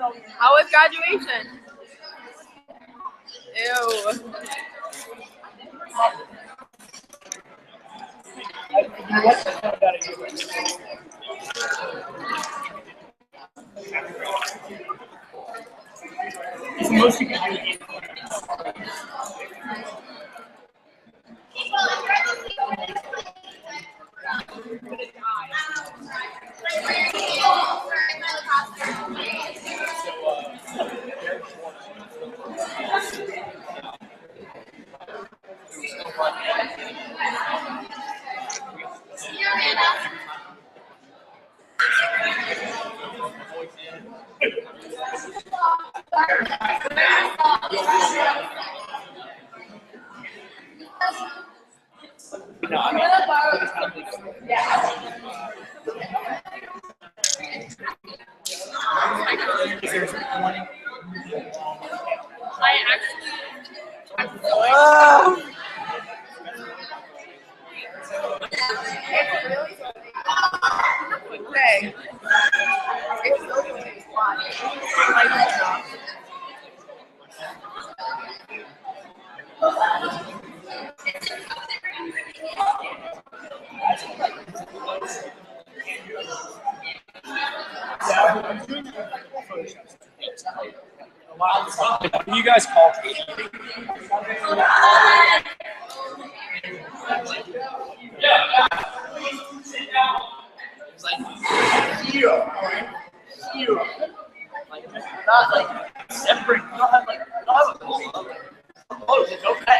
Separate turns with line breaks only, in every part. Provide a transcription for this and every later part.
How was graduation? Ew.
It's the most you can do.
Okay.
Can you guys call Katie?
Not like separate. Not okay.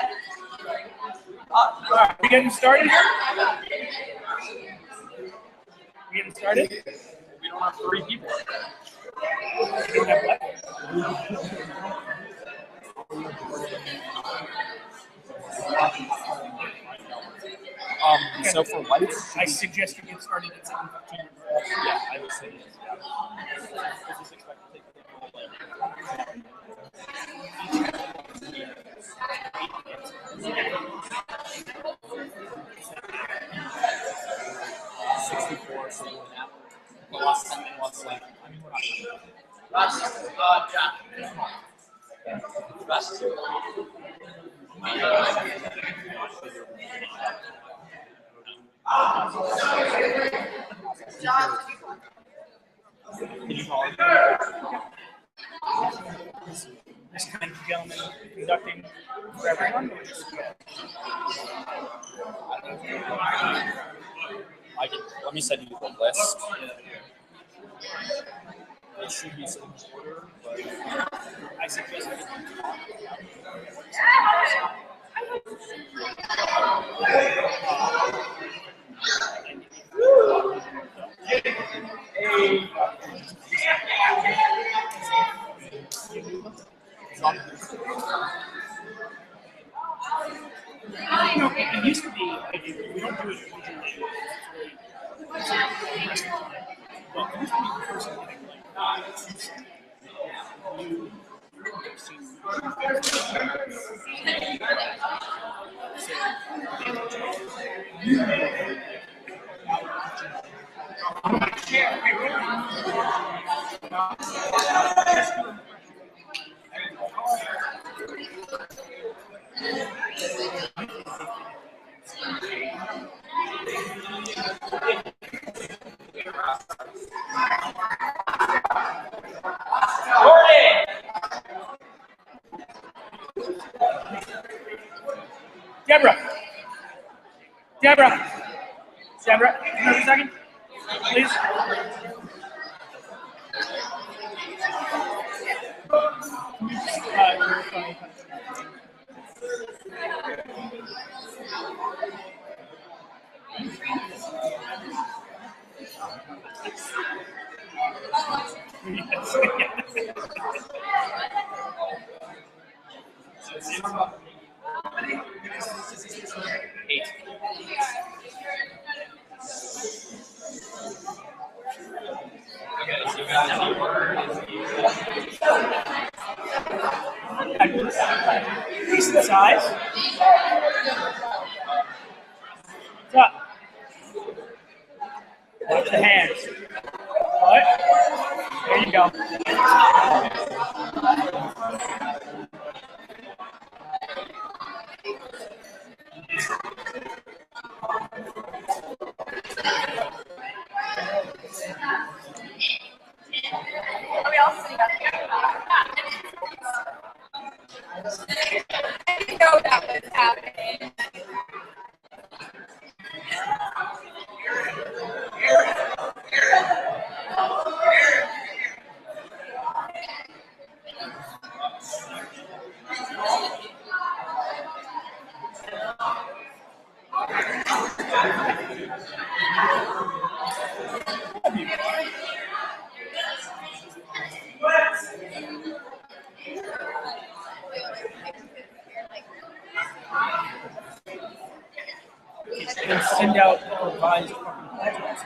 Alright, we getting started here? We getting started?
We don't have 3 people.
We don't have what?
So for lights,
I suggest you get started at 7:15.
yeah, I would say yes. This is expected to take the whole day. $64, so we'll have the last 10 minutes left. I mean, we're not Can you call it?
This kind of gentleman conducting for everyone.
Let me send you the list. It should be some order, but
I suggest we it used to be, we don't do it individually. Well, it used to be the person getting Deborah, can you have a second, please? Decent size. What's up? Watch the hands. What? There you go.
Are we all sitting up here? I didn't know that was happening.
And send out revised projects.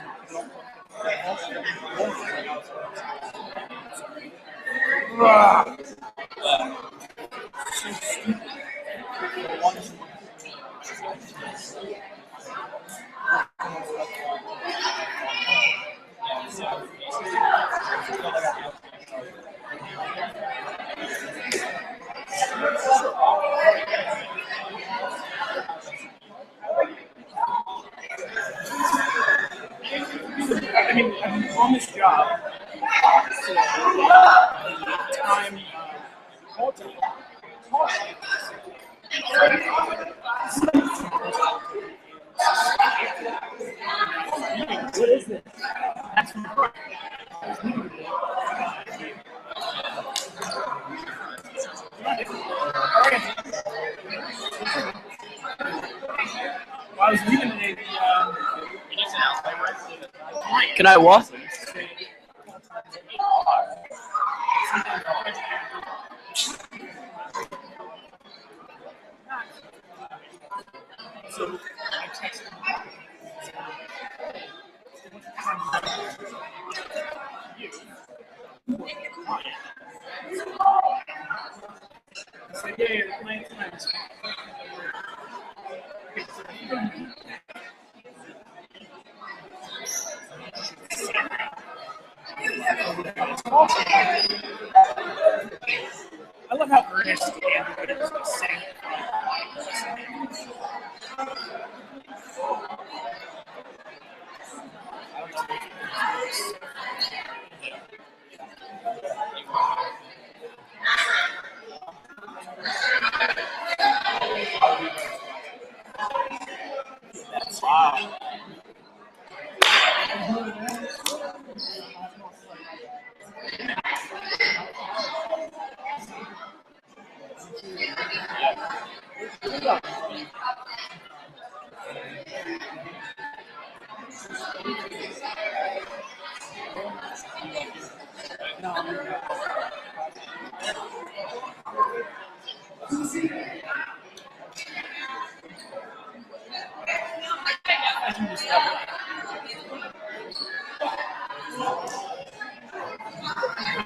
I mean, I'm on this job. So, time, what is this? That's from the I was leaving today.
Can I what?
So I texted I said, yeah, you're playing tonight. I love how earnest Andrew is like saying it. Wow.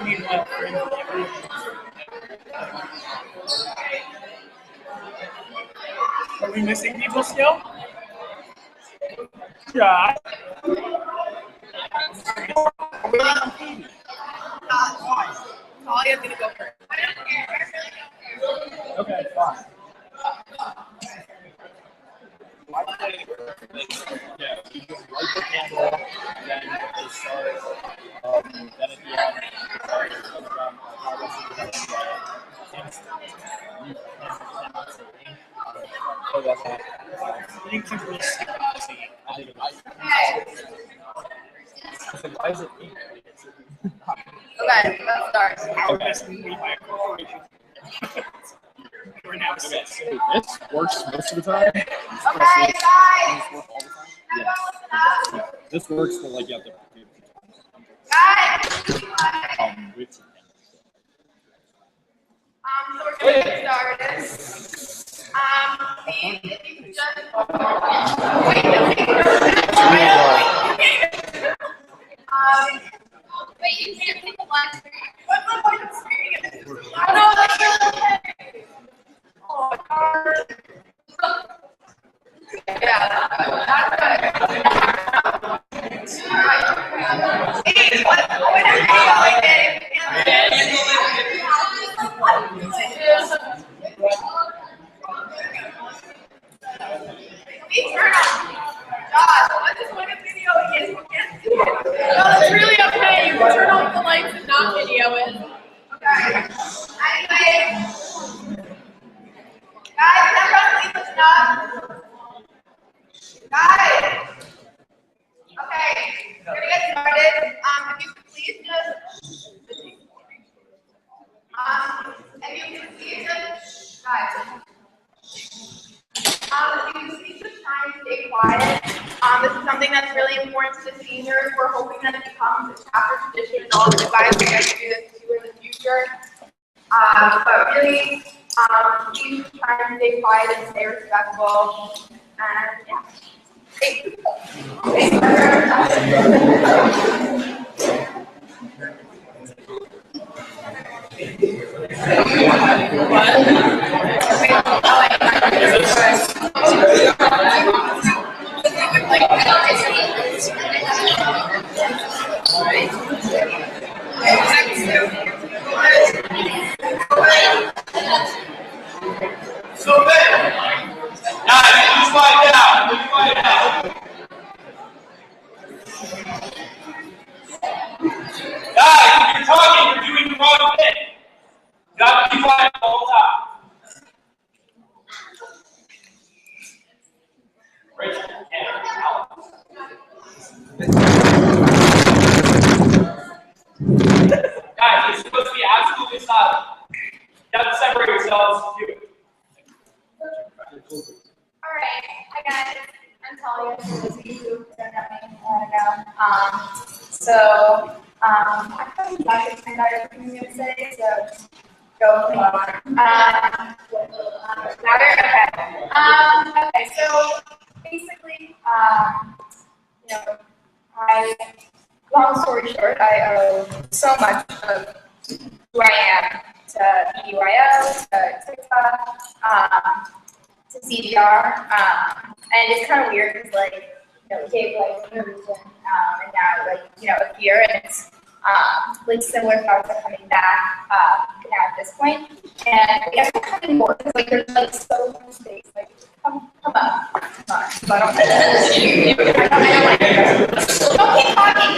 Meanwhile, are we missing people still? Yeah.
Talia's gonna go first.
Okay, fine.
Yeah, you just light the candle, then they start, then at the end,
You can really see
I think why is it pink?
Okay, let's start.
our best movie by a corporation. We're now
Okay,
six.
so this works most of the time.
Okay, guys.
Yeah. This works for like you have to with
So we're gonna get started. Steve, if you could just wait. Wait, you can't take the last screen. What's the point of screening it? Oh no, that's okay. Oh, God. Yeah, that's good. Steve, what's going on? video is. Okay. Anyway, guys, everyone please stop. Guys. Okay, we're gonna get started. If you could please just, if you could please just, guys. If you could please just try and stay quiet. This is something that's really important to the seniors. We're hoping that it becomes a chapter tradition and all of you guys are going to do this too in the future. But really, please try and stay quiet and stay respectful. And yeah. Thank you.
So then, guys, please quiet down. Please quiet down. Guys, if you're talking, you're doing the wrong thing. You have to be quiet the whole time. Raise your hand out. Guys, it's supposed to be absolutely silent. You have to separate yourselves. Do it.
All right, hi guys. I'm Talia. For those of you who don't know me, I kind of like to find out everything you're going to say, so just go with me. Louder? Okay. Okay, so basically, long story short, I owe so much of who I am to EUIO, to TikTok, to CDR, and it's kind of weird because, like, it gave like no reason, and now, like, a year, and it's like similar thoughts are coming back now at this point, and I guess I'm having more because, like, there's like so much space, like, come up, so I don't like it. Don't keep talking.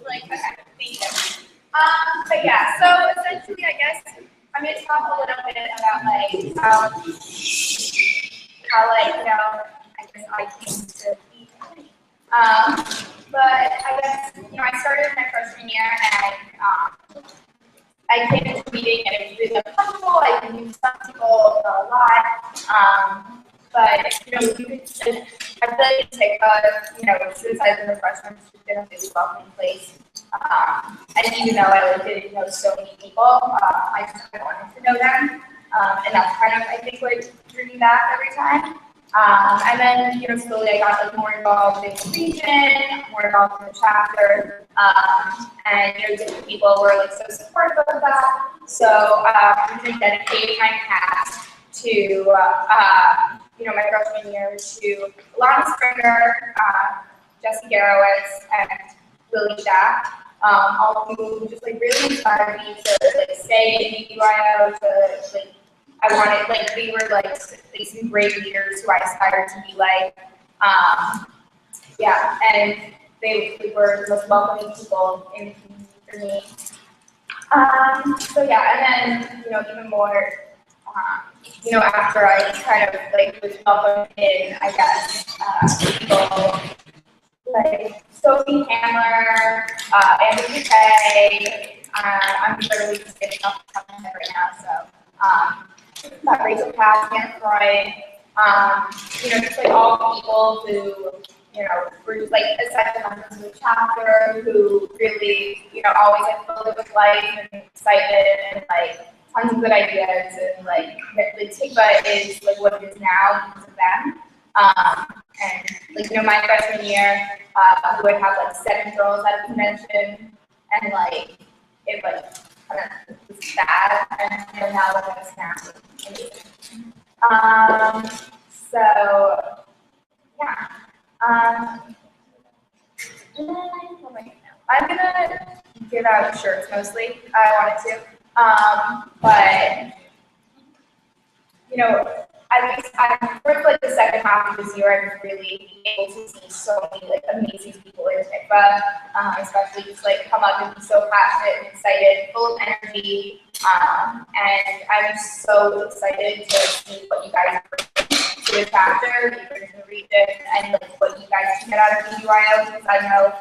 Like, okay, thank you. But yeah, so essentially, I guess I'm going to talk a little bit about, like, how like, I guess I came to be. But I guess, I started my freshman year, and I came into the meeting, and it was really uncomfortable. I knew some people a lot, but, you could, I feel like it's like, since I've been a freshman, it's been a really welcoming place. And even though I didn't know so many people, I just kind of wanted to know them. And that's kind of, I think, what drew me back every time. And then, slowly I got like more involved in the region, more involved in the chapter, and different people were like so supportive of that. So I'm going to dedicate my past to, my freshman year to Alana Springer, Jesse Garowitz, and Lily Shack, all who just like really inspired me to like stay in UIO, to like. I wanted, like, they were like some great leaders who I aspired to be like. Yeah, and they were the most welcoming people in the community for me. So yeah, and then, even more, after I kind of like was welcomed in, I guess, people like Sophie Handler, Andrew Kay, I'm literally just getting off the top of my head right now, so. That Rachel Cass, Hannah Freud, just like all people who, were just like essential members of the chapter who really, always like filled it with life and excitement and like tons of good ideas, and like the TIGBA is like what it is now because of them. And like, my freshman year, we would have like 7 girls at a convention, and like it like kind of was bad, and now look at us now. So yeah. I'm gonna give out shirts mostly. I wanted to, but at least for like the second half of this year, I was really able to see so many like amazing people in TICFA, especially just like come up and be so passionate and excited, full of energy, and I'm so excited to see what you guys bring to the chapter, you're going to read it, and like what you guys can get out of BUIO, because I know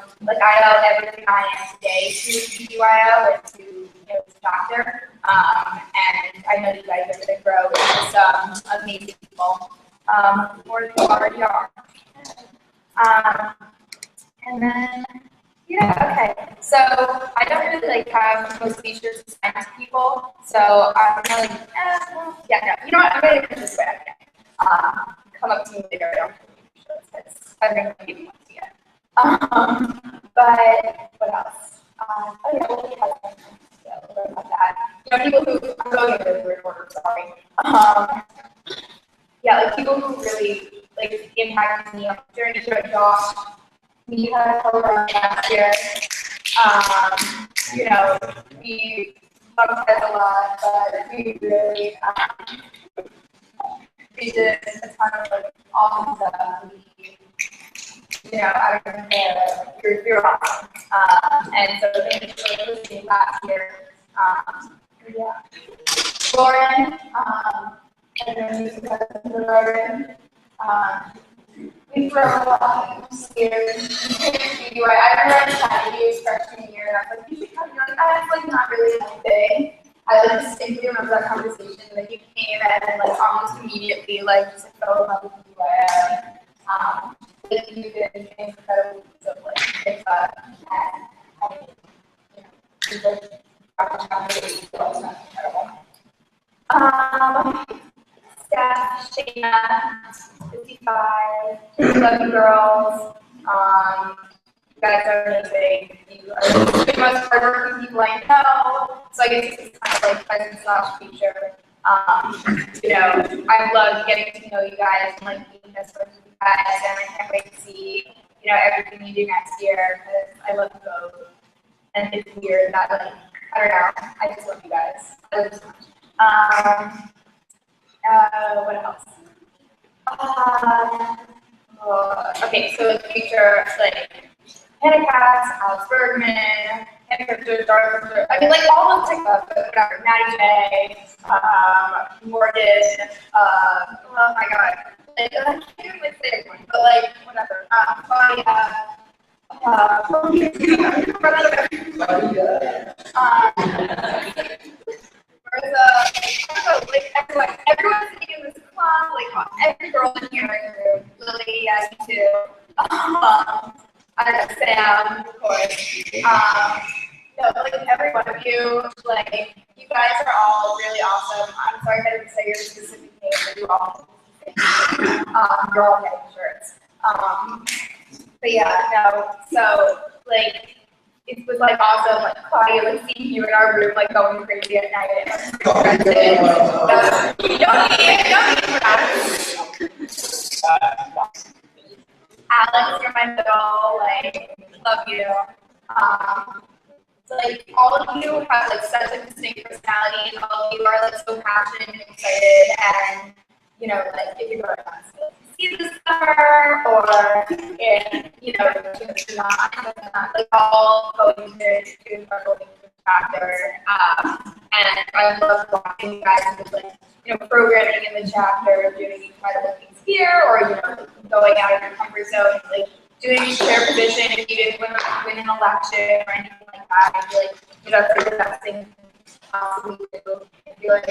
everything I am today to BUIO and to the chapter, and I know you guys are going to grow into some amazing people, more than you already are. And then, okay. So I don't really like have most features assigned to people, so I'm kind of like, no. You know what? I'm going to put this way. Come up to me later. I don't because I don't think you want to yet. But what else? We'll learn about that. People who I'm going in a weird order. Sorry. Like people who really like impacted me on the journey to Josh. We had a program last year. We talked a lot, but we really we did a ton of like awesome stuff. I don't know, you're awesome. And so thank you for listening last year. Lauren, and then Lauren, we throw a lot of scares. I remember having you freshman year, and I was like, you should come. You're like, that's like not really my thing. I like distinctly remember that conversation. Like you came and like almost immediately like just fell in love with BUIO. Like you did an incredible piece of like TICFA, and you know, incredible. Steph, Shayna, 55, love you girls. You guys are amazing. You are the most hardworking people I know. So I guess this is kind of like present/future. I love getting to know you guys and like being this with you guys, and I can't wait to see everything you do next year because I love you both. And it's weird that like I don't know, I just love you guys. I love you so much. What else? Okay, so the future, like Hannah Katz, Alex Bergman, Henry Dark, I mean, like all of TikTok, whatever, Maddie J, Morgan, oh my god, like, I can't even like say everyone, but like, whatever, Claudia, everyone's sitting in this club, like every girl in here in the room, Lily, you too. I don't know, Sam, of course. Like every one of you, like you guys are all really awesome. I'm sorry I didn't say your specific name, but you all you're all getting shirts. But so like it was like awesome, like Claudia, like seeing you in our room, like going crazy at night. And, like, you don't need Alex, you're my middle, like, love you. So, like, all of you have like such a distinct personality, and all of you are like so passionate and excited, and like if you go to see the summer, or if you're not like all going to incredible things with the chapter. And I love watching you guys with like programming in the chapter, doing incredible things here, or going out of your comfort zone, like doing chair position if you didn't win an election or anything like that. I feel like that's like the best thing we do. I feel like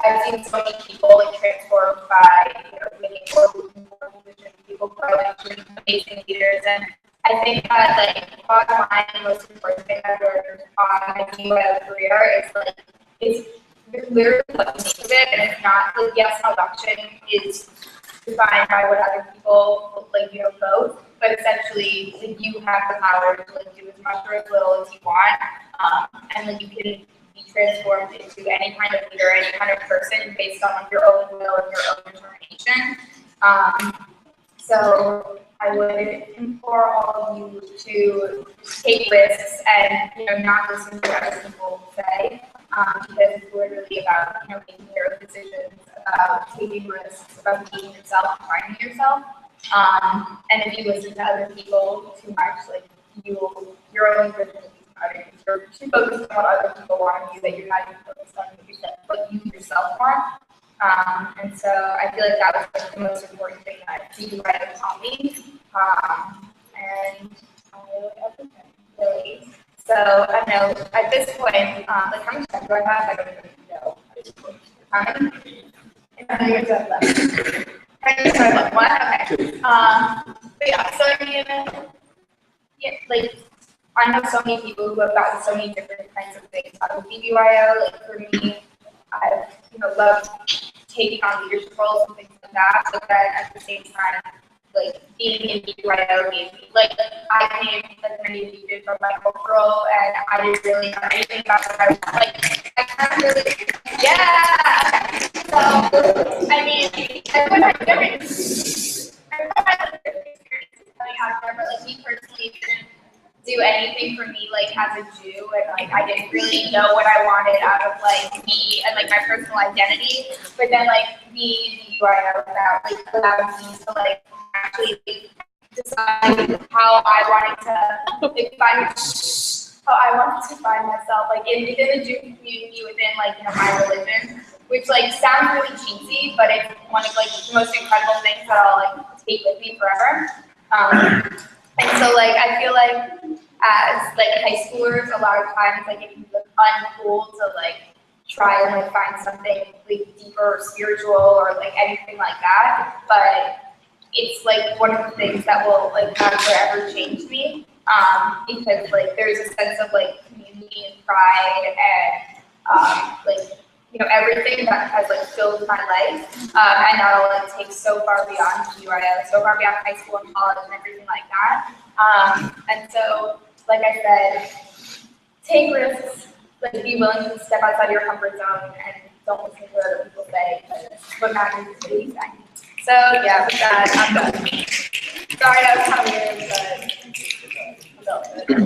I've seen so many people like transformed by winning or losing more positions, people growing into amazing leaders, and I think that like bottom line, the most important thing I've learned on my BUIO career is like it's literally what you make of it, and it's not like yes, an election is defined by what other people like vote, but essentially like you have the power to like do as much or as little as you want, and like you can be transformed into any kind of leader, any kind of person based on your own will and your own determination. So I would implore all of you to take risks and not listen to what other people say, because it's literally about making your decisions about taking risks, about being yourself, finding yourself. And if you listen to other people too much, like your own vision will be clouded. You're too focused on what other people want of you that you're not even focused on what you yourself want. And so I feel like that was like the most important thing that DUI taught me. And really. So I don't know, at this point, like how much time do I have? I don't even know. Time? I think it's left. I think I left one. Okay. But yeah, so I mean, yeah, like I know so many people who have gotten so many different kinds of things out of BBYO. Like for me, I've loved taking on leadership roles and things like that. But then at the same time, like being in BBYO made me like I came like many of you did from my cultural, and I didn't really know anything about what I was like. I kind of really So I mean, everyone had different experiences coming out of there, but like me personally didn't do anything for me like as a Jew, and like I didn't really know what I wanted out of like me and like my personal identity. But then like being in BYO that like allowed me to like actually decide how I wanted to find myself like within the Jew community, within like my religion, which like sounds really cheesy, but it's one of like the most incredible things that I'll like take with me forever. And so like I feel like as like high schoolers, a lot of times like it can look uncool to like try and like find something like deeper or spiritual or like anything like that. But it's like one of the things that will like have forever changed me. Because like there's a sense of like community and pride and like everything that has like filled my life, and that'll like take so far beyond BYO, so far beyond high school and college and everything like that. And so, like I said, take risks, like be willing to step outside your comfort zone and don't listen to what other people say, because what matters is what you say. So yeah, with that, I'm done. Sorry, that was kind of weird, but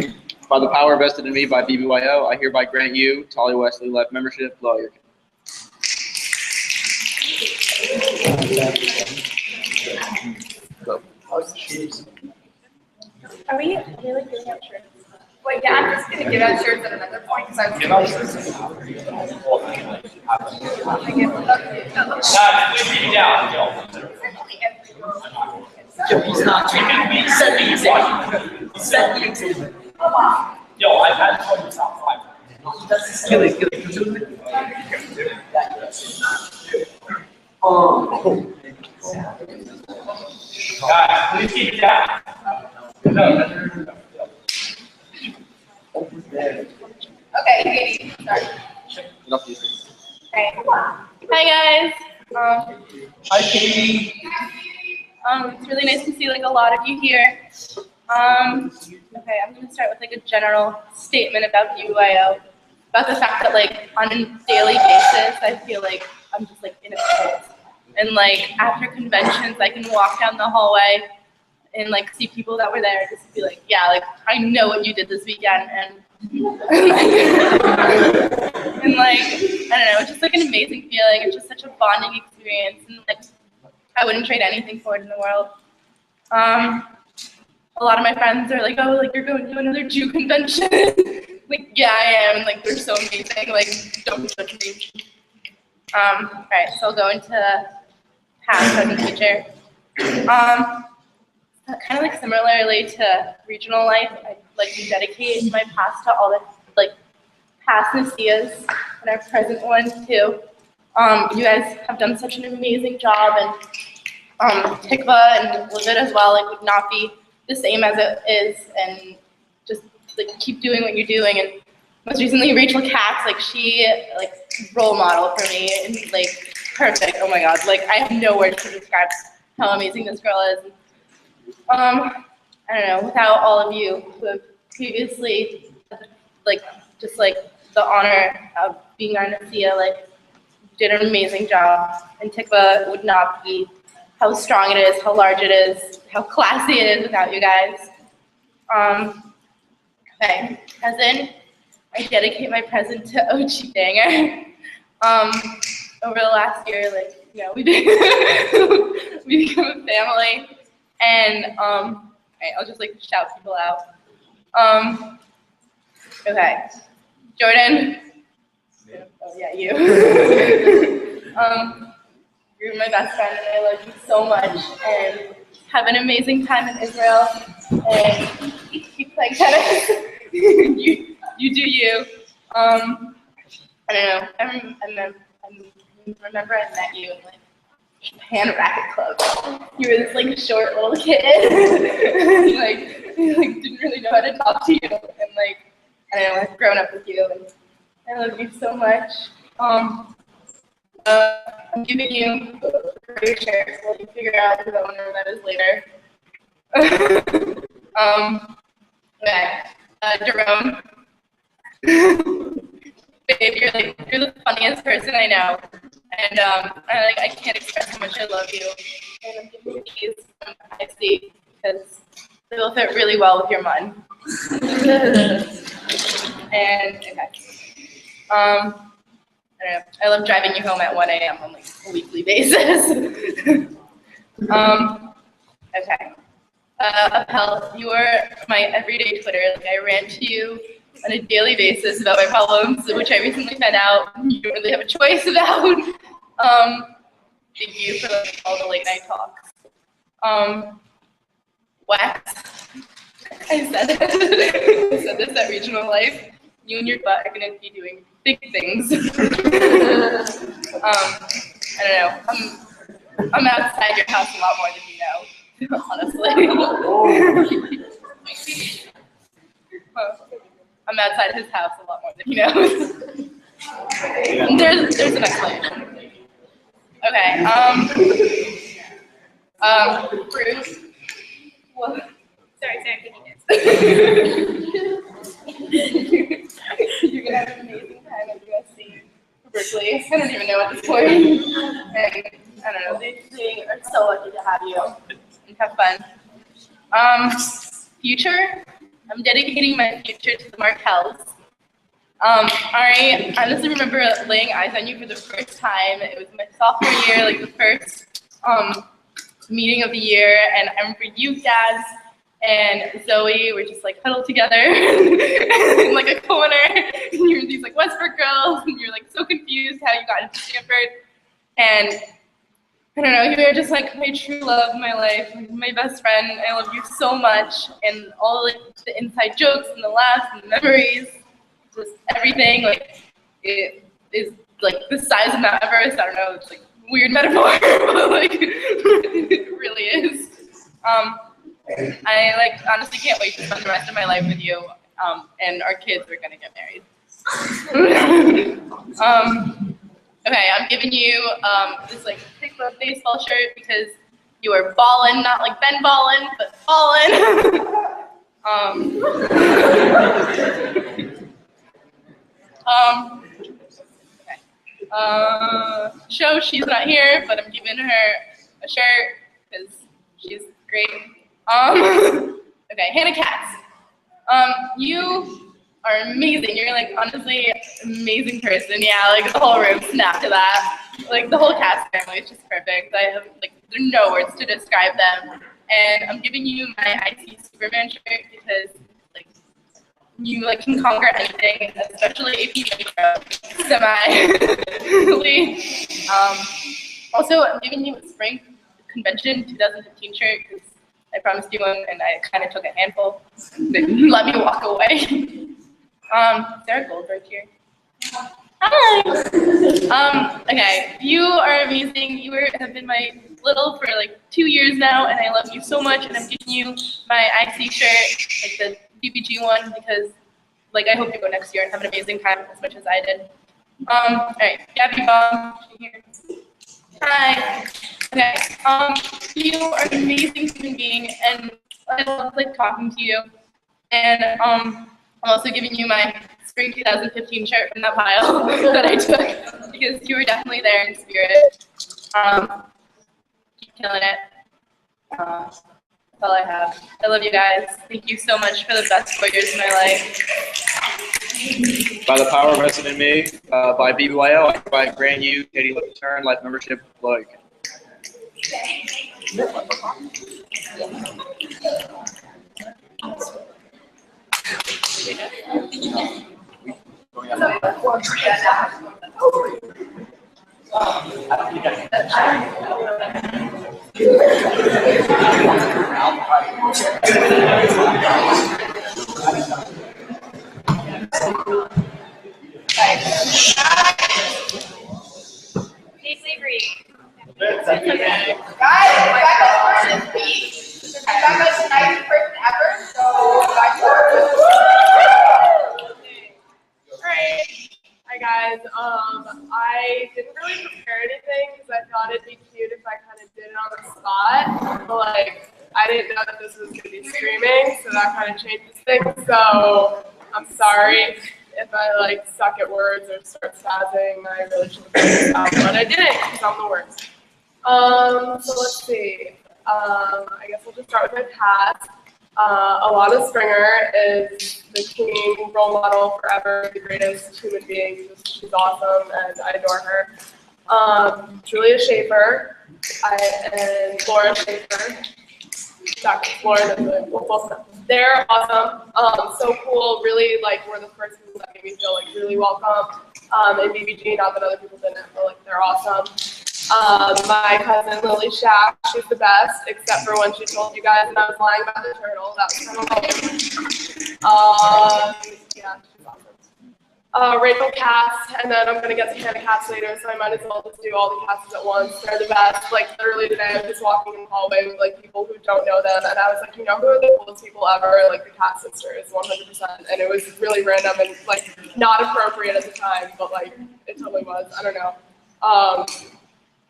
By the power vested in me by BBYO, I hereby grant you Tolly Wesley Life membership. Blow your.
are we really giving out shirts? Wait, yeah, I'm just gonna give out shirts at another point because I was
Please keep it down,
Yo, he's not drinking. He set the example. He set the example.
Yo, I've had 20 top 5.
Kill it.
Guys, please keep it down.
okay, Katie, sorry. Okay. Hi guys.
Hi, Katie.
It's really nice to see like a lot of you here. Okay, I'm gonna start with like a general statement about BYO, about the fact that like on a daily basis, I feel like I'm just like in a cult. And like after conventions, I can walk down the hallway and like see people that were there, just be like, yeah, like I know what you did this weekend, and like I don't know, it's just like an amazing feeling. It's just such a bonding experience, and like I wouldn't trade anything for it in the world. A lot of my friends are like, oh, like you're going to another Jew convention. Like, yeah, I am. Like, they're so amazing. Like, don't judge me. All right, so I'll go into past, present, future. Kind of like similarly to regional life, I like to dedicate my past to all the like past Nasias and our present ones too. You guys have done such an amazing job, and Tikva and Livid as well, like would not be the same as it is, and just like keep doing what you're doing. And most recently, Rachel Katz, like she like role model for me, and like perfect. Oh my God, like I have no words to describe how amazing this girl is. I don't know, without all of you who have previously like just like the honor of being our Nasia, like did an amazing job, and Tikva would not be how strong it is, how large it is, how classy it is without you guys. Okay, present, I dedicate my present to OG Banger. Over the last year, like
we we become a family, and okay, I'll just like shout people out. Okay, Jordan. Oh yeah, you. You're my best friend, and I love you so much. And have an amazing time in Israel, and keep playing tennis. you do you. I don't know. I remember I met you in like Japan Racket Club. You were this like short little kid, and, like didn't really know how to talk to you, and like I don't know. I've grown up with you, and I love you so much. I'm giving you a career share, so you figure out who the owner of that is later. Okay, Jerome. Babe, you're the funniest person I know, and I can't express how much I love you. And I'm giving you these from IC because they will fit really well with your mun. And okay, I don't know. I love driving you home at 1 a.m. on like a weekly basis. Okay. Appel, you are my everyday Twitter. Like I rant to you on a daily basis about my problems, which I recently found out you don't really have a choice about. Thank you for like, all the late night talks. Wax. I said this at Regional Life. You and your butt are going to be doing big things. I don't know. I'm outside your house a lot more than you know, honestly. I'm outside his house a lot more than he knows. There's an explanation. Okay. Bruce. Well, sorry, You're gonna have an amazing time at USC, Berkeley. I don't even know at this point. And I don't know, they are so lucky to have you. And have fun. Future. I'm dedicating my future to the Markells. I honestly remember laying eyes on you for the first time. It was my sophomore year, like the first meeting of the year, and I remember you, Daz, and Zoe were just like huddled together in like a corner, and you were these like Westbrook girls, and you're like so confused how you got into Stanford, and I don't know, you were just like my true love, my life, my best friend. I love you so much, and all like the inside jokes and the laughs and the memories, just everything. Like it is like the size of Mount Everest. I don't know, it's like a weird metaphor, but like it really is. I like honestly can't wait to spend the rest of my life with you. And our kids are gonna get married. Okay, I'm giving you this like thick baseball shirt because you are ballin', not like Ben Ballin, but ballin'. Okay. Show she's not here, but I'm giving her a shirt because she's great. Okay, Hannah Katz. You are amazing. You're like honestly amazing person. Yeah, like the whole room snapped to that. Like the whole Katz family is just perfect. I have like there are no words to describe them. And I'm giving you my IC Superman shirt because like you like can conquer anything, especially AP Metro semi. Also, I'm giving you a spring convention 2015 shirt because I promised you one and I kind of took a handful. They let me walk away. Sarah Gold right here. Hi. Okay, you are amazing. You have been my little for like 2 years now, and I love you so much. And I'm giving you my IC shirt, like the BBG one, because like I hope you go next year and have an amazing time as much as I did. All right, Gabby Baum here. Hi. Okay. You are an amazing human being, and I love like talking to you. And I'm also giving you my spring 2015 shirt from that pile that I took because you were definitely there in spirit. Keep killing it. That's all I have. I love you guys. Thank you so much for the best 4 years of my life.
By the power vested in me, by BBYO, I hereby grant you, Katie Turn, life membership, like.
Please leave read.
It's okay.
Guys, Becca's first speech. Becca's the nicest person ever, so
Alright. Hi guys. I didn't really prepare anything because I thought it'd be cute if I kind of did it on the spot. But like, I didn't know that this was gonna be streaming, so that kind of changes things. So I'm sorry if I like suck at words or start spazzing. I really should have stopped, but I didn't because I'm the worst. So let's see. I guess I'll just start with my past. Alana Springer is the king, role model forever, the greatest human being. She's awesome and I adore her. Julia Schaefer and Laura Schaefer. Dr. Lauren, they're awesome. So cool. Really, like, were the first people that made me feel like really welcome. And BBG, not that other people didn't, but like they're awesome. My cousin Lily Shack, she's the best, except for when she told you guys that I was lying about the turtle. That was kind of lame. Yeah, she's awesome. Rachel Cass, and then I'm gonna get to Hannah Cass later, so I might as well just do all the Casses at once. They're the best. Like literally today, I was just walking in the hallway with like people who don't know them, and I was like, you know who are the coolest people ever? Like the Cass sisters, 100%. And it was really random and like not appropriate at the time, but like it totally was. I don't know.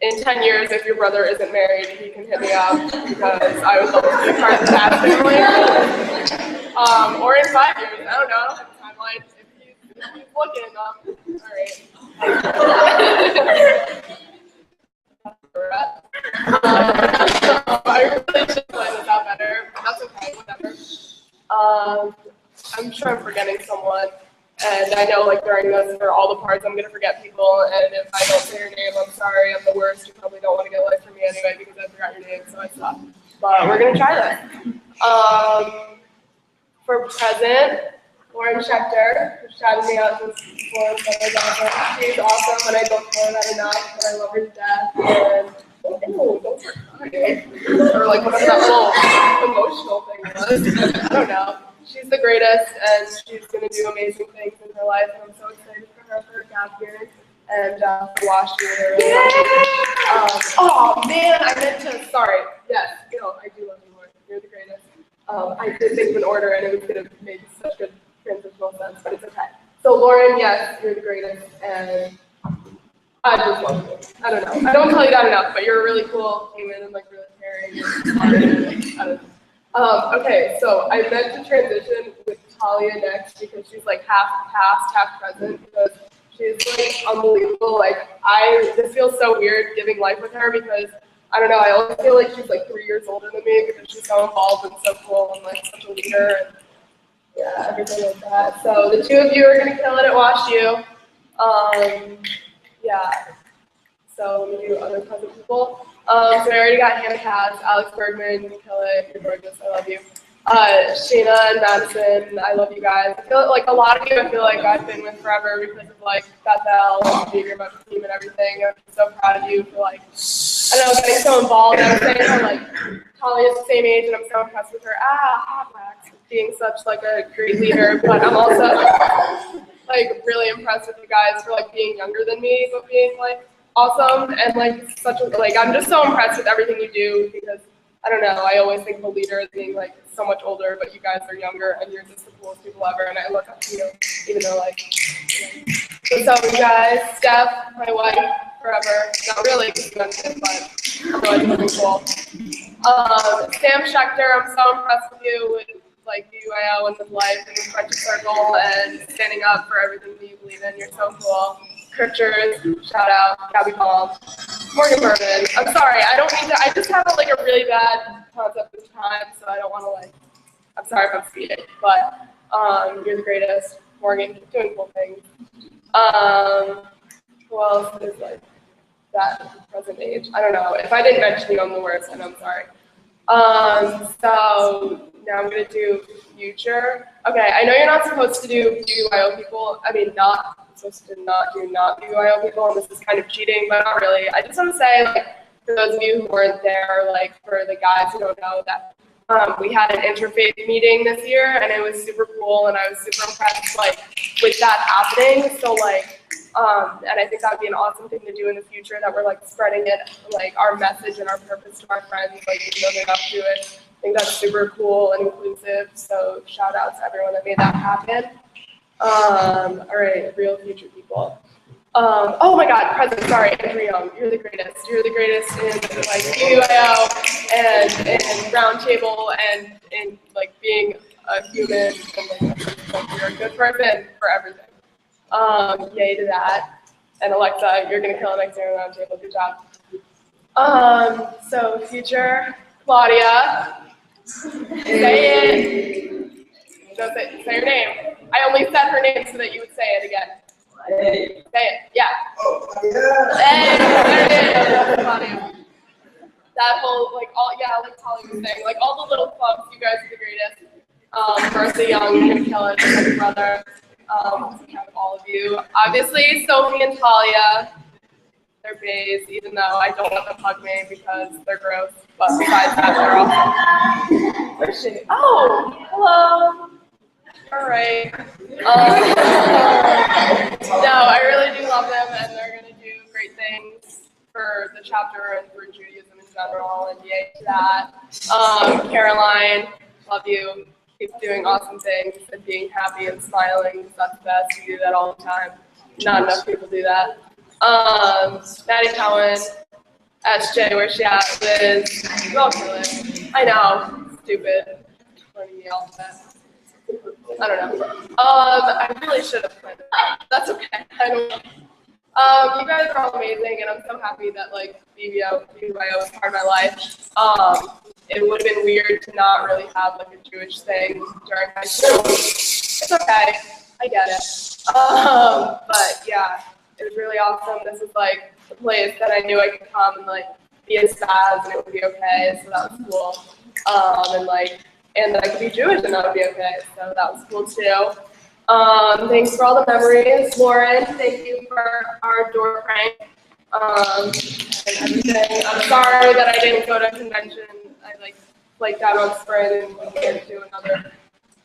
In 10 years, if your brother isn't married, he can hit me up because I would love to be part of the Cass family. Or in 5 years, I don't know. I don't have a timeline. If he's looking, all right. I really should plan this out better, but that's okay, whatever. I'm sure I'm forgetting someone. And I know, like, during this, for all the parts, I'm going to forget people, and if I don't say your name, I'm sorry, I'm the worst. You probably don't want to get life from me anyway because I forgot your name, so I suck. But we're going to try this. For present, Lauren Schechter, who shouted me out since Lauren said I was awesome. She's awesome, and I don't tell her that enough, but I love her to death. And, ew, don't start crying. Or, like, whatever that little emotional thing was. I don't know. She's the greatest, and she's going to do amazing things in her life, and I'm so excited for her gap year and for Wash Year. Oh, man, I meant to, sorry. Yes, you know, I do love you, Lauren. You're the greatest. I did think of an order, and it was going to make such good transitional sense, but it's okay. So, Lauren, yes, you're the greatest, and I just love you. I don't know. I don't tell you that enough, but you're a really cool human and, like, really caring and smart, and I don't know. Okay, so I meant to transition with Talia next because she's like half past, half present because she's like unbelievable. Like this feels so weird giving life with her because I don't know, I always feel like she's like 3 years older than me because she's so involved and so cool and like such a leader and yeah, everything like that. So the two of you are gonna kill it at Wash U. Yeah. So we do other present people. So I already got Hannah Cass, Alex Bergman, you kill it, you're gorgeous, I love you. Shayna and Madison, I love you guys. I feel like a lot of you I feel like I've been with forever because of like Bethel and being your member team and everything. I'm so proud of you for like, I don't know, getting so involved. I was saying how like Talia's the same age and I'm so impressed with her. Hot wax, being such like a great leader, but I'm also like really impressed with you guys for like being younger than me, but being like awesome and like such a like I'm just so impressed with everything you do because I don't know, I always think of a leader as being like so much older, but you guys are younger and you're just the coolest people ever and I look up to you, even though like you know. So you guys, Steph, my wife, forever. Not really because you mentioned, but otherwise it's really cool. Sam Schechter, I'm so impressed with you with like BYO and with life and with Friendship Circle and standing up for everything that you believe in. You're so cool. Scriptures, shout out, Gabby Palm, Morgan Bourbon. I'm sorry, I don't mean to, I just have like a really bad concept of time, so I don't want to like, I'm sorry if I'm speeding, but you're the greatest,
doing cool things. Who else is like that present age? I don't know. If I didn't mention you, I'm the worst, and I'm sorry. So now I'm gonna do future. Okay, I know you're not supposed to do BYO people. I mean, not supposed to not BYO people, and this is kind of cheating, but not really. I just want to say, like, for those of you who weren't there, like for the guys who don't know, that we had an interfaith meeting this year, and it was super cool, and I was super impressed, like, with that happening. So, like, and I think that would be an awesome thing to do in the future, that we're, like, spreading it, like, our message and our purpose to our friends, like, even though they're not to it. I think that's super cool and inclusive, so shout out to everyone that made that happen. All right, real future people. Oh my God, present, sorry, Andrew Young, you're the greatest. You're the greatest in, like, BYO and in roundtable and in, like, being a human, and, like, you're a good person for everything. Yay to that. And Alexa, you're gonna kill it next year in roundtable, good job. So future, Claudia, say it. No, say your name. I only said her name so that you would say it again. Say it, yeah. Hey, there it is, Claudia. That whole, like, all, yeah, like Holly was saying, like, all the little clubs, you guys are the greatest. Martha Young, you're gonna kill it, my brother. All of you. Obviously, Sophie and Talia, they're bays, even though I don't let them hug me because they're gross. But besides that, they're awesome. Where's she? Oh, hello. All right. No, I really do love them, and they're going to do great things for the chapter and for Judaism in general, and yay to that. Caroline, love you. Keep doing awesome things and being happy and smiling, because that's the best. You do that all the time. Not enough people do that. Maddie Cowan, SJ, where's she at? Liz, you all kill it. I know, stupid. Learning the alphabet. I don't know. I really should have planned that. That's okay. I don't know. You guys are all amazing, and I'm so happy that, like, BYO is part of my life. It would have been weird to not really have, like, a Jewish thing during high school. It's okay. I get it. But yeah, it was really awesome. This is, like, the place that I knew I could come and, like, be a spaz and it would be okay, so that was cool. And that I could be Jewish and that would be okay, so that was cool too. Thanks for all the memories. Lauren, thank you for our door prank and everything. I'm sorry that I didn't go to a convention. I flaked out on Spring and we can't do another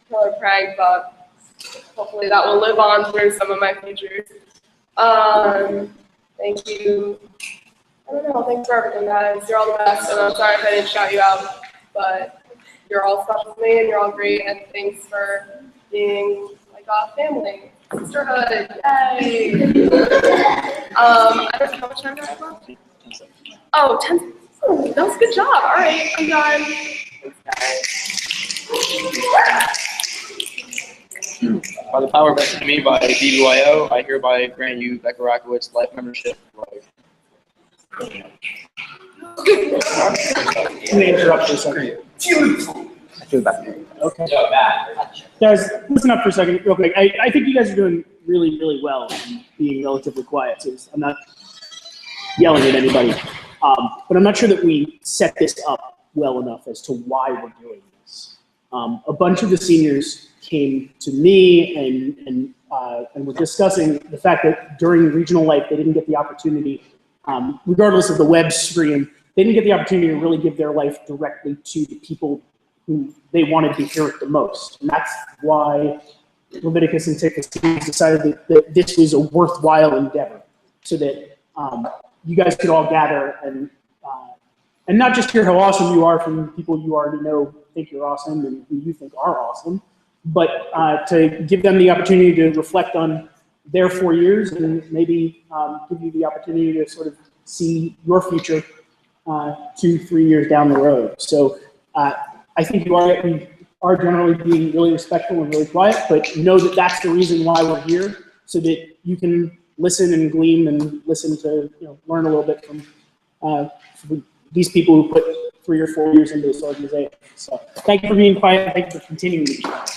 killer prank, but hopefully that will live on through some of my futures. Thank you. I don't know, thanks for everything, guys. You're all the best, and I'm sorry if I didn't shout you out, but you're all special to me, and you're all great, and thanks for being like a family. Sisterhood, yay! I don't know how much time do I have left? Oh, 10. Oh, that was a good job. All right, I'm done. Thanks, guys.
By the power vested in me by BBYO, I hereby grant you, Becca Rakowitz, life membership for life.
Let me interrupt for a second. I feel bad. Okay. Guys, listen up for a second, real quick. I think you guys are doing really, really well in being relatively quiet. So I'm not yelling at anybody. But I'm not sure that we set this up well enough as to why we're doing this. A bunch of the seniors came to me and were discussing the fact that during regional life, they didn't get the opportunity, regardless of the web stream, they didn't get the opportunity to really give their life directly to the people who they wanted to hear it the most. And that's why Leviticus and Titus decided that this was a worthwhile endeavor, so that you guys could all gather and not just hear how awesome you are from people you already know think you're awesome and who you think are awesome, but to give them the opportunity to reflect on their 4 years and maybe give you the opportunity to sort of see your future 2-3 years down the road. So I think we are generally being really respectful and really quiet, but know that that's the reason why we're here, so that you can listen and glean and listen to, learn a little bit from these people who put 3 or 4 years into this organization. So thank you for being quiet. Thank you for continuing to be quiet.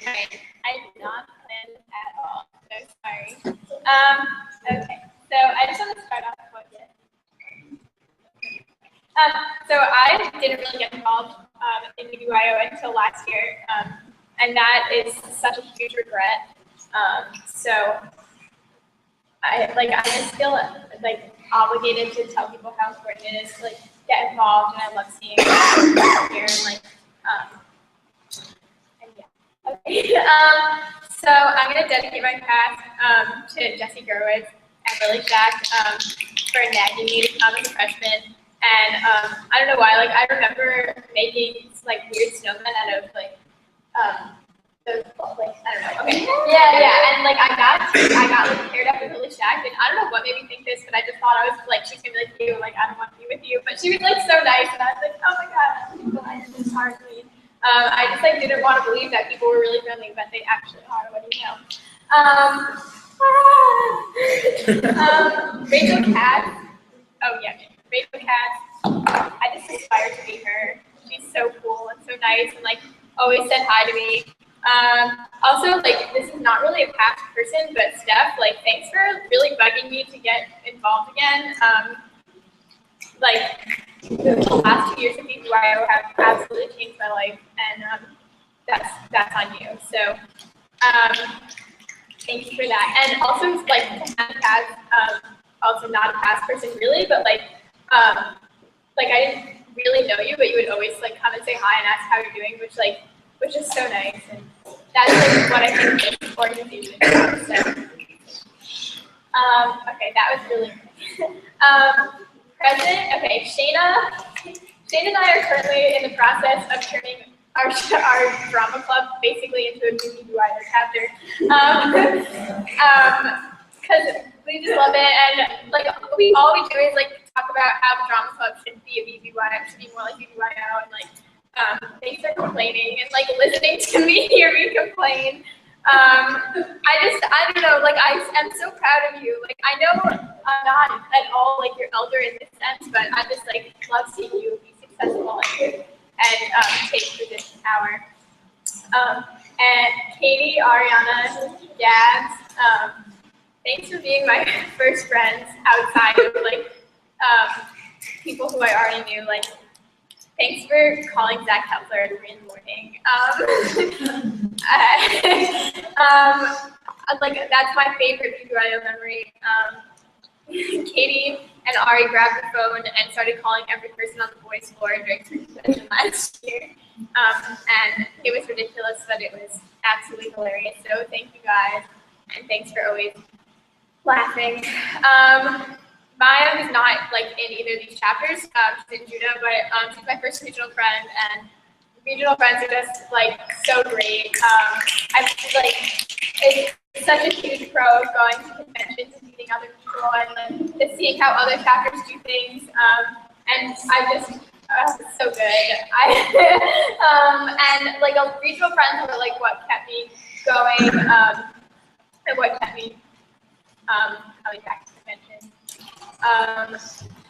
Right. I did not plan this at all. So sorry. Okay. So I just want to start off with it. So I didn't really get involved in BBYO until last year, and that is such a huge regret. So I just feel like obligated to tell people how important it is to like get involved, and I love seeing it here and like and yeah. Okay. So I'm gonna dedicate my pass to Jesse Gerwitz and Lily Shack for nagging me to come as a freshman. And I don't know why, like I remember making like weird snowmen out of like those like I don't know. Okay. Yeah, and like I got like paired up with Lily Shack, and I don't know what made me think this, but I just thought I was like she's gonna be like you, like I don't want to be with you. But she was like so nice, and I was like, oh my god, people are just hard to me. I just like didn't want to believe that people were really friendly, but they actually are. What do you know? Rachel Katz. Oh yeah, Rachel Katz. I just aspire to be her. She's so cool and so nice, and like always said hi to me. Also, like this is not really a past person, but Steph, like thanks for really bugging me to get involved again. Like the last 2 years of BBYO have absolutely changed my life, and that's on you. So thank you for that. And also like also not a past person really, but like I didn't really know you, but you would always like come and say hi and ask how you're doing, which is so nice, and that's like what I think this organization is about. So okay, that was really good. Present, okay, Shayna and I are currently in the process of turning our drama club basically into a mini BYO chapter. Because we just love it, and like all we do is like talk about how the drama club shouldn't be a BBYO, should be more like BBYO, and like thanks for complaining and like listening to me hear me complain. I don't know, like I am so proud of you. Like I know I'm not at all like your elder in this sense, but I just like love seeing you be successful and take position power. And Katie, Ariana, Gabs, thanks for being my first friends outside of like people who I already knew. Like thanks for calling Zach Kepler at 3 in the morning. Like that's my favorite BBYO memory. Katie and Ari grabbed the phone and started calling every person on the boys' floor during convention last year. And it was ridiculous, but it was absolutely hilarious. So thank you guys, and thanks for always laughing. Maya is not like in either of these chapters. She's in Judah, but she's my first regional friend, and regional friends are just like so great. I feel like it's such a huge pro of going to conventions and meeting other people and like, just seeing how other chapters do things. And I just it's so good. And like regional friends were like what kept me going and what kept me coming back to convention.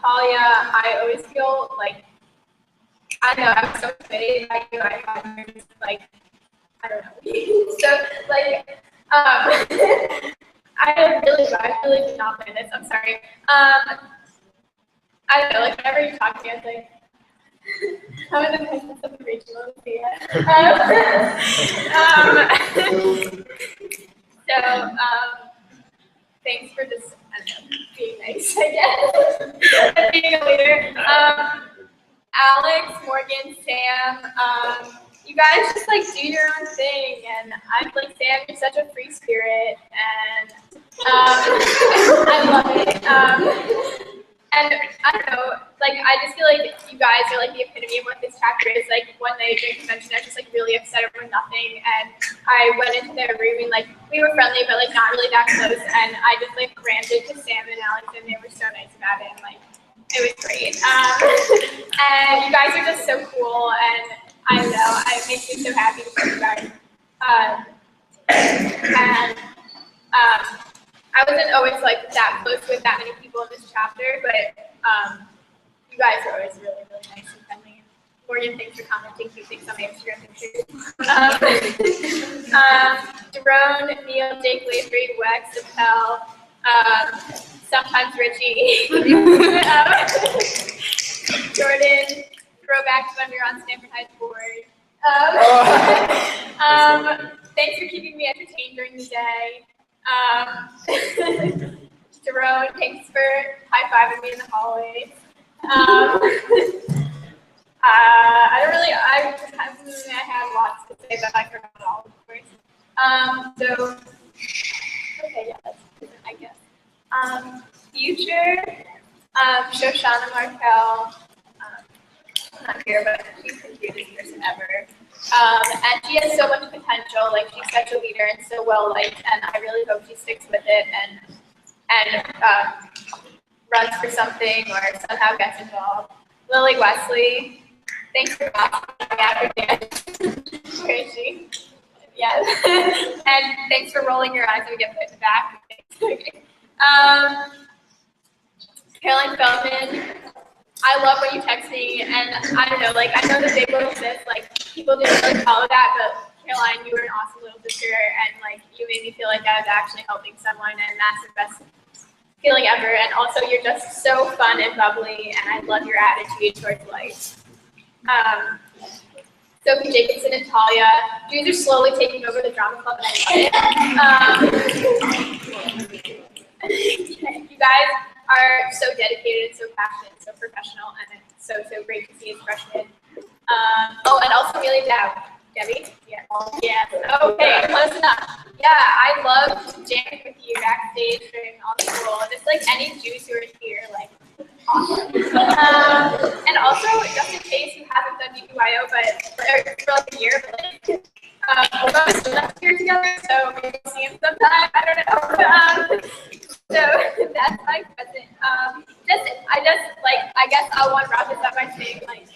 Talia, I always feel like, I don't know, I'm so excited by you. I thought you were just like, I don't know. So, like, I really did not plan this. I'm sorry. I don't know, like, whenever you talk to me, I was like, I'm in the presence of the regional here. Thanks for just, I don't know, being nice, I guess, and being a leader. Alex, Morgan, Sam, you guys just like do your own thing, and I'm like, Sam, you're such a free spirit, and I love it. And I don't know, like I just feel like you guys are like the epitome of what this chapter is. Like one night during convention, I was just like really upset over nothing, and I went into their room and like we were friendly, but like not really that close. And I just like ranted to Sam and Alex, and they were so nice about it. And like it was great. And you guys are just so cool, and I don't know, it makes me so happy to see you guys. I wasn't always like that close with that many people in this chapter, but you guys are always really, really nice and friendly. Morgan, thanks for commenting cute things on my Instagram pictures. Jerome, Neil, Jake, Landry, Wex, Appel, sometimes Richie, Jordan, throwback to when we were on Stanford High board. Thanks for keeping me entertained during the day. Jerome, thanks for high-fiving me in the hallways. I had lots to say, but I forgot all, of course. Okay, yeah, that's it, I guess. Future, Shoshana Markel, not here, but she's the cutest person ever. And she has so much potential, like she's such a leader and so well liked, and I really hope she sticks with it and runs for something or somehow gets involved. Lily Wesley, thanks for asking me after dance. Where is she? Yes. And thanks for rolling your eyes when we get put in the back. Caroline Feldman, I love when you text me, and I don't know, like, I know that Big Little Sis, like, people didn't really follow that, but Caroline, you were an awesome little sister, and, like, you made me feel like I was actually helping someone, and that's the best feeling ever. And also, you're just so fun and bubbly, and I love your attitude towards life. Sophie Jacobson and Talia, Jews are slowly taking over the drama club, and I love it. You guys are so dedicated and so passionate and so professional, and it's so great to see as freshmen. Oh, and also really Debbie? Yeah. Yeah. Okay, close enough. Yeah, I love jamming with you backstage during all the school. Just like any Jews who are here, like, awesome. And also, just in case you haven't done BBYO, but for like a year, but like, we're going to students here together, so maybe we'll see him sometime. I don't know. So that's my present. I guess I want to wrap this up by saying, like,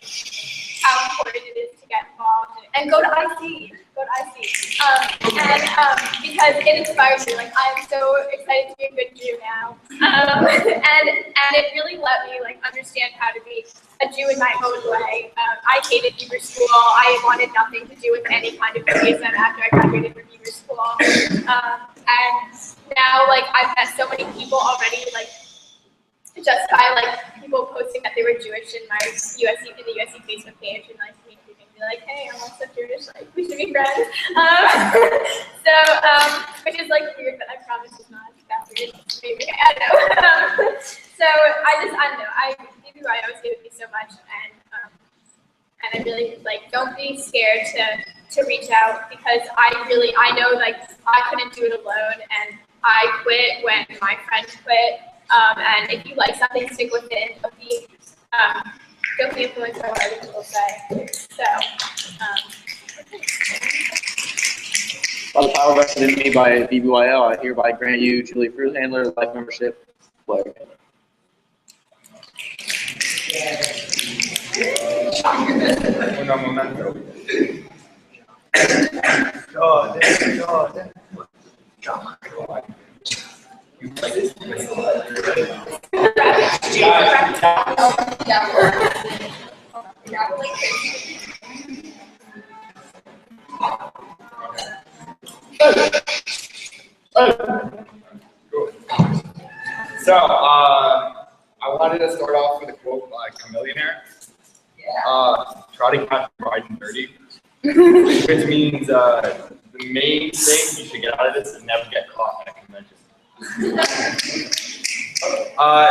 how important it is to get involved and go to IC. Because it inspires me. Like, I'm so excited to be a good Jew now. And it really let me, like, understand how to be a Jew in my own way. I hated Hebrew school. I wanted nothing to do with any kind of Judaism after I graduated from Hebrew school. And now, like, I've met so many people already, like, just by, like, people posting that they were Jewish in my USC Facebook page, and, like, me be like, hey, I'm also Jewish, like, we should be friends. Which is, like, weird, but I promise it's not that weird. Maybe, I don't know. So I don't know, BBYO has given me so much, and I really, like, don't be scared to reach out, because I know, like, I couldn't do it alone, and I quit when my friends quit. And if you like something, stick with it. Don't be influenced by what other people say. So,
By the power vested in me by BBYO, I hereby grant you Julie Fruit Handler life membership. Flag.
Un momento. So, I wanted to start off with a quote by Chameleonaire. Try to catch pride and dirty, which means the main thing you should get out of this is never get caught at a convention.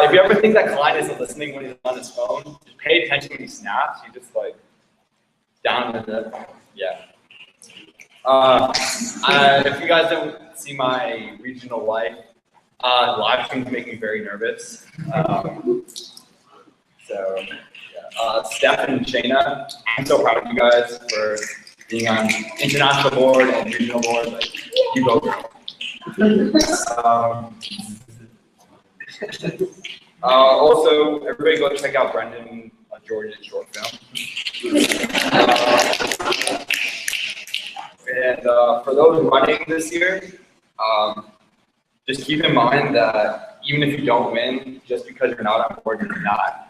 If you ever think that Klein isn't listening when he's on his phone, just pay attention when he snaps. He just like down with it. Yeah. If you guys don't see my regional life, live streams make me very nervous. Steph and Shayna, I'm so proud of you guys for being on international board and regional board. Like, you go, girl. Also, everybody go check out Brendan George's short film. And for those running this year, just keep in mind that even if you don't win, just because you're not on board, you're not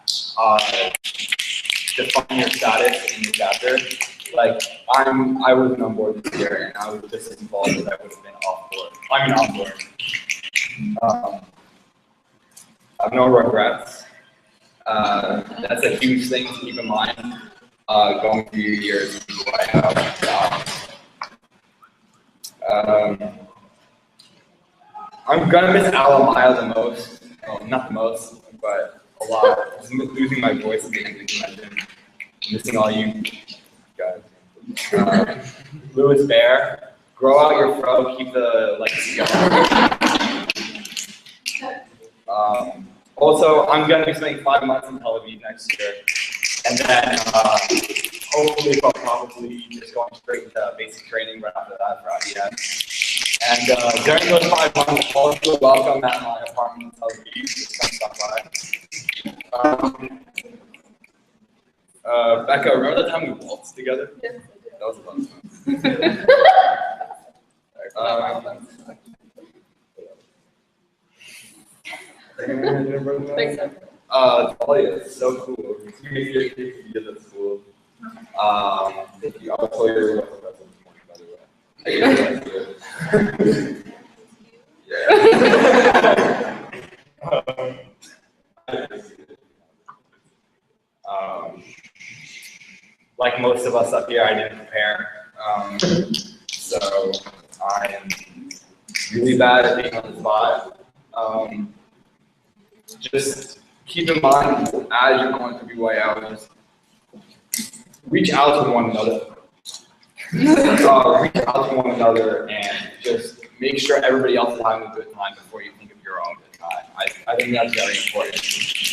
define your status in the chapter. Like I wasn't on board this year, and I was just as involved as I would have been off board. I mean on board. I have no regrets. That's a huge thing to keep in mind going through your years. I'm gonna miss Alamaya the most. Well, not the most, but a lot. Just losing my voice at the end of the convention. Missing all you guys. Lewis Bear, grow out your fro, keep the legacy going. Also, I'm going to be spending 5 months in Tel Aviv next year. And then hopefully I'll probably just going straight into basic training right after that for IDS. And during those 5 months, all of you are welcome at my apartment in Tel Aviv. Just come stop by. Becca, remember the time we waltzed together?
Yes.
That was a lot of fun.
Thanks, Ed.
Talia, it's so cool. You did this cool. Thank you. I'll tell you what the morning, by the way. I really like it. Like most of us up here, I didn't prepare. So I am really bad at being on the spot. Just keep in mind as you're going through BYO, reach out to one another. Reach out to one another and just make sure everybody else is having a good time before you think of your own good time. I think that's very important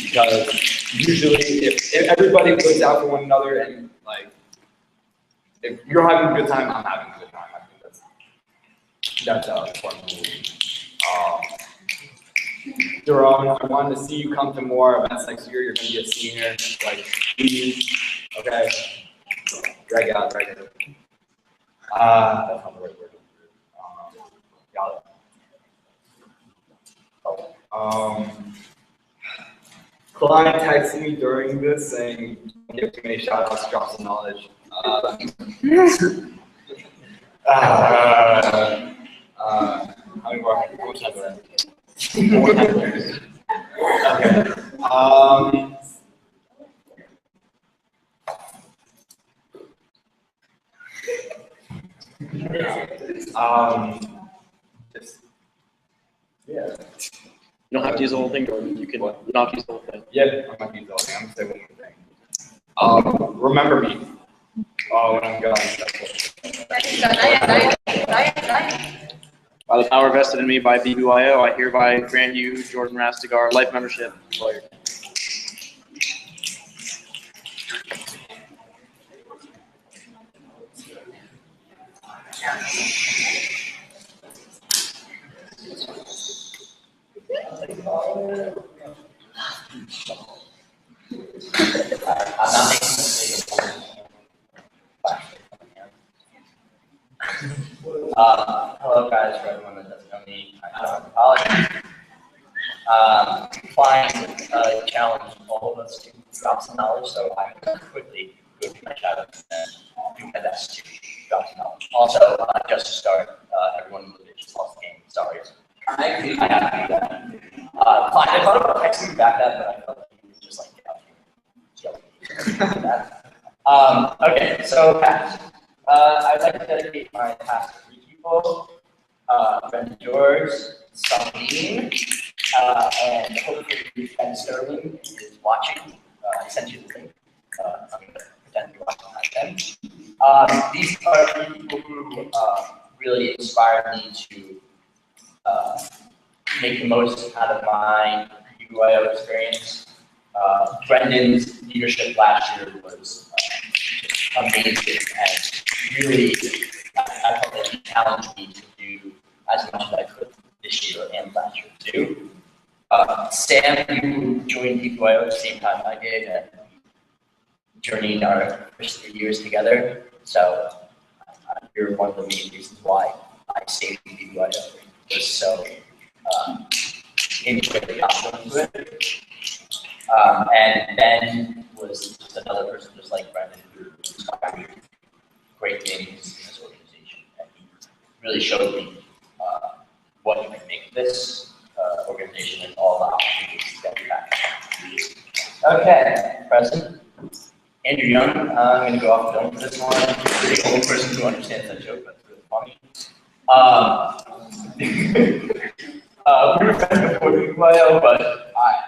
because usually if everybody puts out for one another and like if you're having a good time, I'm having a good time. I think that's important. Jerome, I wanted to see you come to more events next year. You're going to be a senior. Like, please, okay? Drag it out. That's not the right word. Got it. Klein texted me during this saying, don't give too many shout outs, drops of knowledge. How many more? How much time do I have? Okay. Just, yeah.
You don't have to use the whole thing, Jordan. You don't have to use the whole thing.
Yeah, I'm not using the whole thing. I'm gonna say one more thing. Remember me. Oh, when I'm gone.
By the power vested in me by BBYO, I hereby grant you, Jordan Rastigar, life membership. Lawyer.
Hello guys, for everyone that doesn't know me, I'm Colin. Klein challenged all of us to drop some knowledge, so I'm going to quickly go through my shout outs and do my best to drop some knowledge. Also, just to start, everyone just lost the game, sorry. I have to do that. Klein, I thought about texting you back that, but I felt like he was just like, okay, so Pat. I'd like to dedicate my task to 3 people, Brendan George, Salim, and hopefully Ben Sterling is watching. I sent you the link. I'm going to pretend you're watching that then. These are 3 people who really inspired me to make the most out of my UIO experience. Brendan's leadership last year was amazing and really, I felt that he challenged me to do as much as I could this year and last year too. Sam, you joined BYO at the same time I did and journeyed our first 3 years together. So you're one of the main reasons why I stayed in BYO. Was so integrate the gospel into it. And Ben was just another person just like Brendan who inspired great things in this organization. And he really showed me what you can make of this organization and all the opportunities that we have. Okay, present. Andrew Young, I'm going to go off film for this one. Pretty old person who understands that joke, but it's really funny. We were friends before BYO, but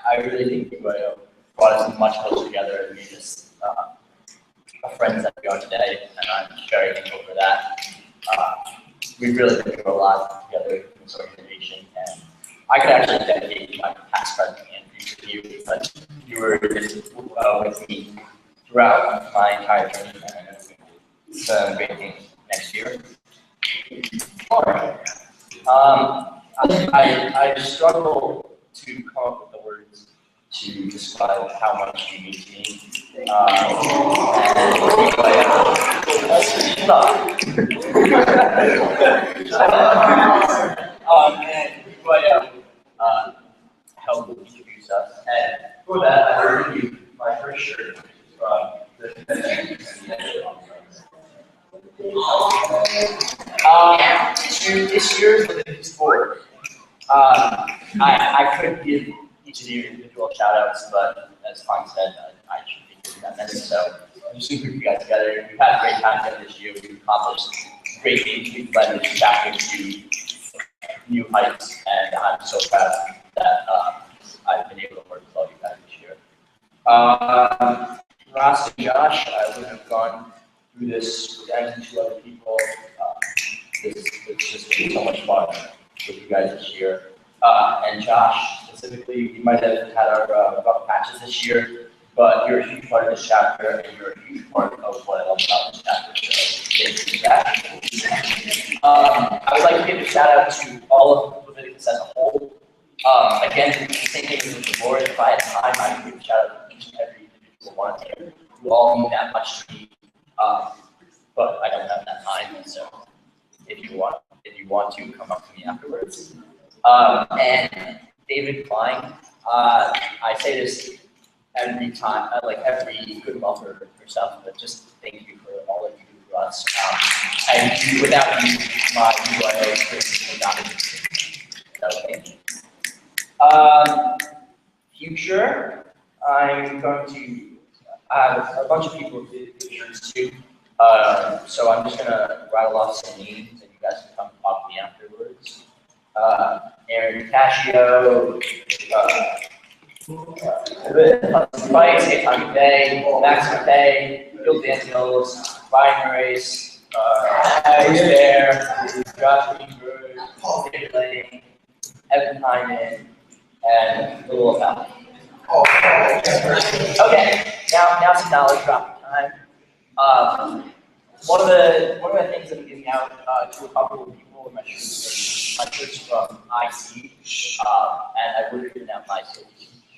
I really think BYO brought us much closer together and made us friends that we are today, and I'm very thankful for that. We've really been through a lot together in this organization, and I could actually dedicate my past, present, and future to you, but you were with me throughout my entire journey, and I know some great things next year. All right. I struggle to come up with the words to describe how much you mean to me. Help introduce us. And for that, I will give you my first shirt from this year's within this board. I could give each of you individual shout outs, but as Fang said, I should be doing that many. So I'm just going to group you guys together. We've had a great time together this year. We've accomplished great things. We've led this chapter to new heights, and I'm so proud that I've been able to work with all you guys this year. Ross and Josh, I wouldn't have gone through this without two other people. It's just been so much fun with you guys this year. And Josh, specifically, we might have had our rough patches this year, but you're a huge part of this chapter, and you're a huge part of what I love about this chapter. So thank you for that. I would like to give a shout out to all of Leviticus as a whole. Again, the same thing as with the board. If I had time, I would give a shout out to each and every individual one here. You all mean that much to me, but I don't have that time. So if you want to come up to me afterwards. And David Klein, I say this every time, like every good month or stuff, but just thank you for all that you do for us. And without you, my UIO experience would not be. So future, I'm going to have a bunch of people to introduce too. So I'm just gonna rattle off some names, and you guys can come talk to me afterwards. Aaron Cascio, Spikes, Tommy Bay, Max McKay, Bill Daniels, Ryan Race, Alex Bear, Josh Greenberg, David Lane, Evan Hyman, and Little Valley. Okay, now some knowledge drop time. One of the things that I'm giving out to a couple of people in my shirts from IC, and I would have written out my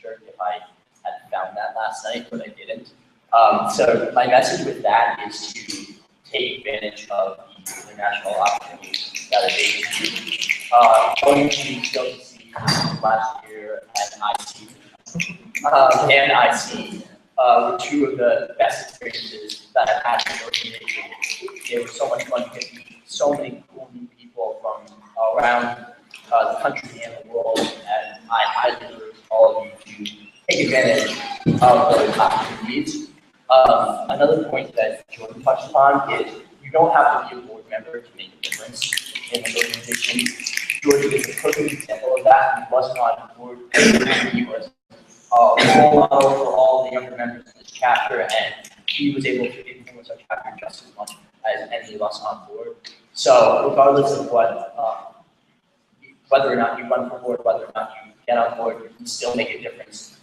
shirt if I had found that last night, but I didn't. So my message with that is to take advantage of the international opportunities that are being used. Going to CLCC last year and IC were two of the best experiences that I've had in the organization. It was so much fun to get so many cool new people from around the country and the world, and I highly urge all of you to take advantage of those opportunities. Another point that Jordan touched upon is you don't have to be a board member to make a difference in the organization. Jordan is a perfect example of that. He wasn't on the board, he was a role model for all the younger members in this chapter, and he was able to influence our chapter just as much as any of us on board. So regardless of what, whether or not you run for board, whether or not you get on board, you can still make a difference.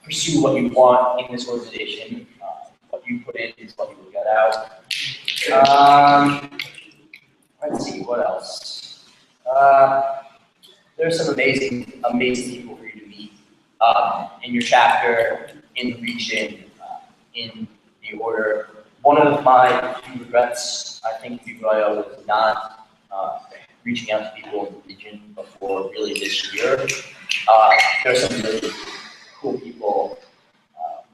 Pursue what you want in this organization. What you put in is what you will get out. Let's see, what else? There's some amazing people for you to meet in your chapter, in the region, in the order. One of my few regrets, I think, was not reaching out to people in the region before really this year. There's some really cool people.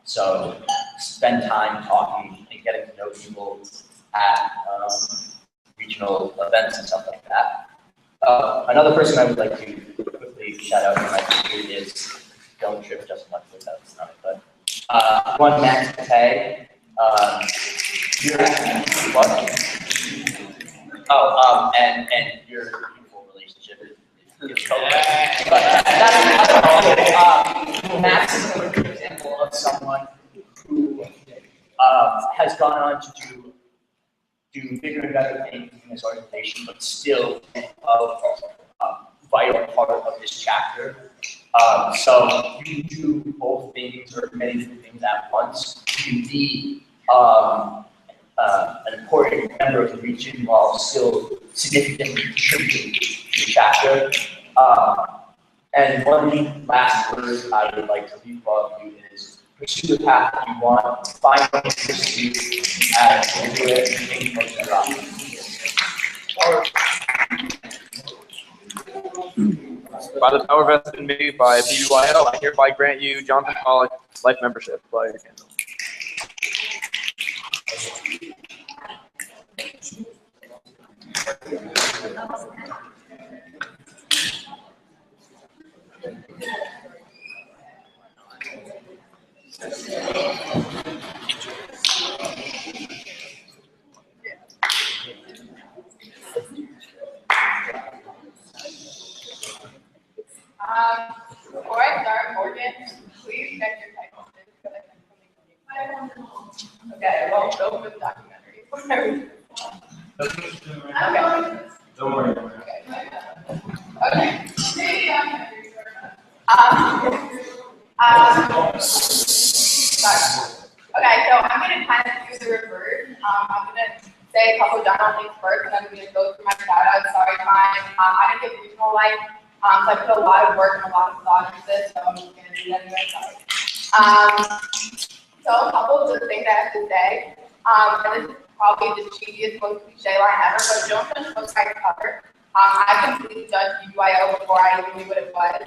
So spend time talking and getting to know people at regional events and stuff like that. Another person I would like to quickly shout out in my community is don't trip just much with that stuff, but one Max Tay. You're what? Oh, and your beautiful relationship is totally. But that's Max is a good example of someone who has gone on to do bigger and better things in this organization, but still a vital part of this chapter. So you can do both things or many different things at once. You can be an important member of the region while still significantly contributing to the chapter. And one last word I would like to leave all of you is pursue the path that you want, find what interests you, and do it and make the most of it.
By the power vested in me by BBYO, I hereby grant you Jonathan Pollock life membership. By your candle.
Before I start, Morgan, please check your typos because I think something. Okay, well, go for the documentary. Okay.
Don't worry.
Okay. Sorry. Okay, so I'm going to kind of do the reverse. I'm going to say a couple of general things first, and then I'm going to go through my shout-outs. Sorry, time. I didn't get regional life, so I put a lot of work and a lot of thought into this, so I'm just going to do that anyway. Sorry. So a couple of the things I have to say, and this is probably the cheesiest, most cliche line ever, but don't judge books by cover. I completely judged BYO before I even knew what it was.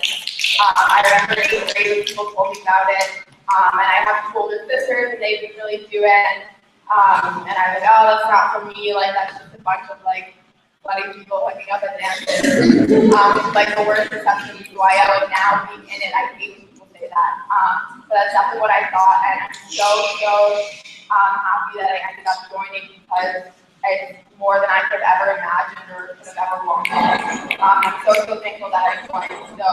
I remember in 8th grade when people told me about it, and I have two older sisters, and they didn't really do it, and I was like, oh, that's not for me, like, that's just a bunch of, like, bloody people hooking up at dances. It's like the worst perception of BYO, and now being in it, I hate when people say that. But that's definitely what I thought, and I'm so happy that I ended up joining because it's more than I could have ever imagined or could have ever wanted. I'm so thankful that I joined. So,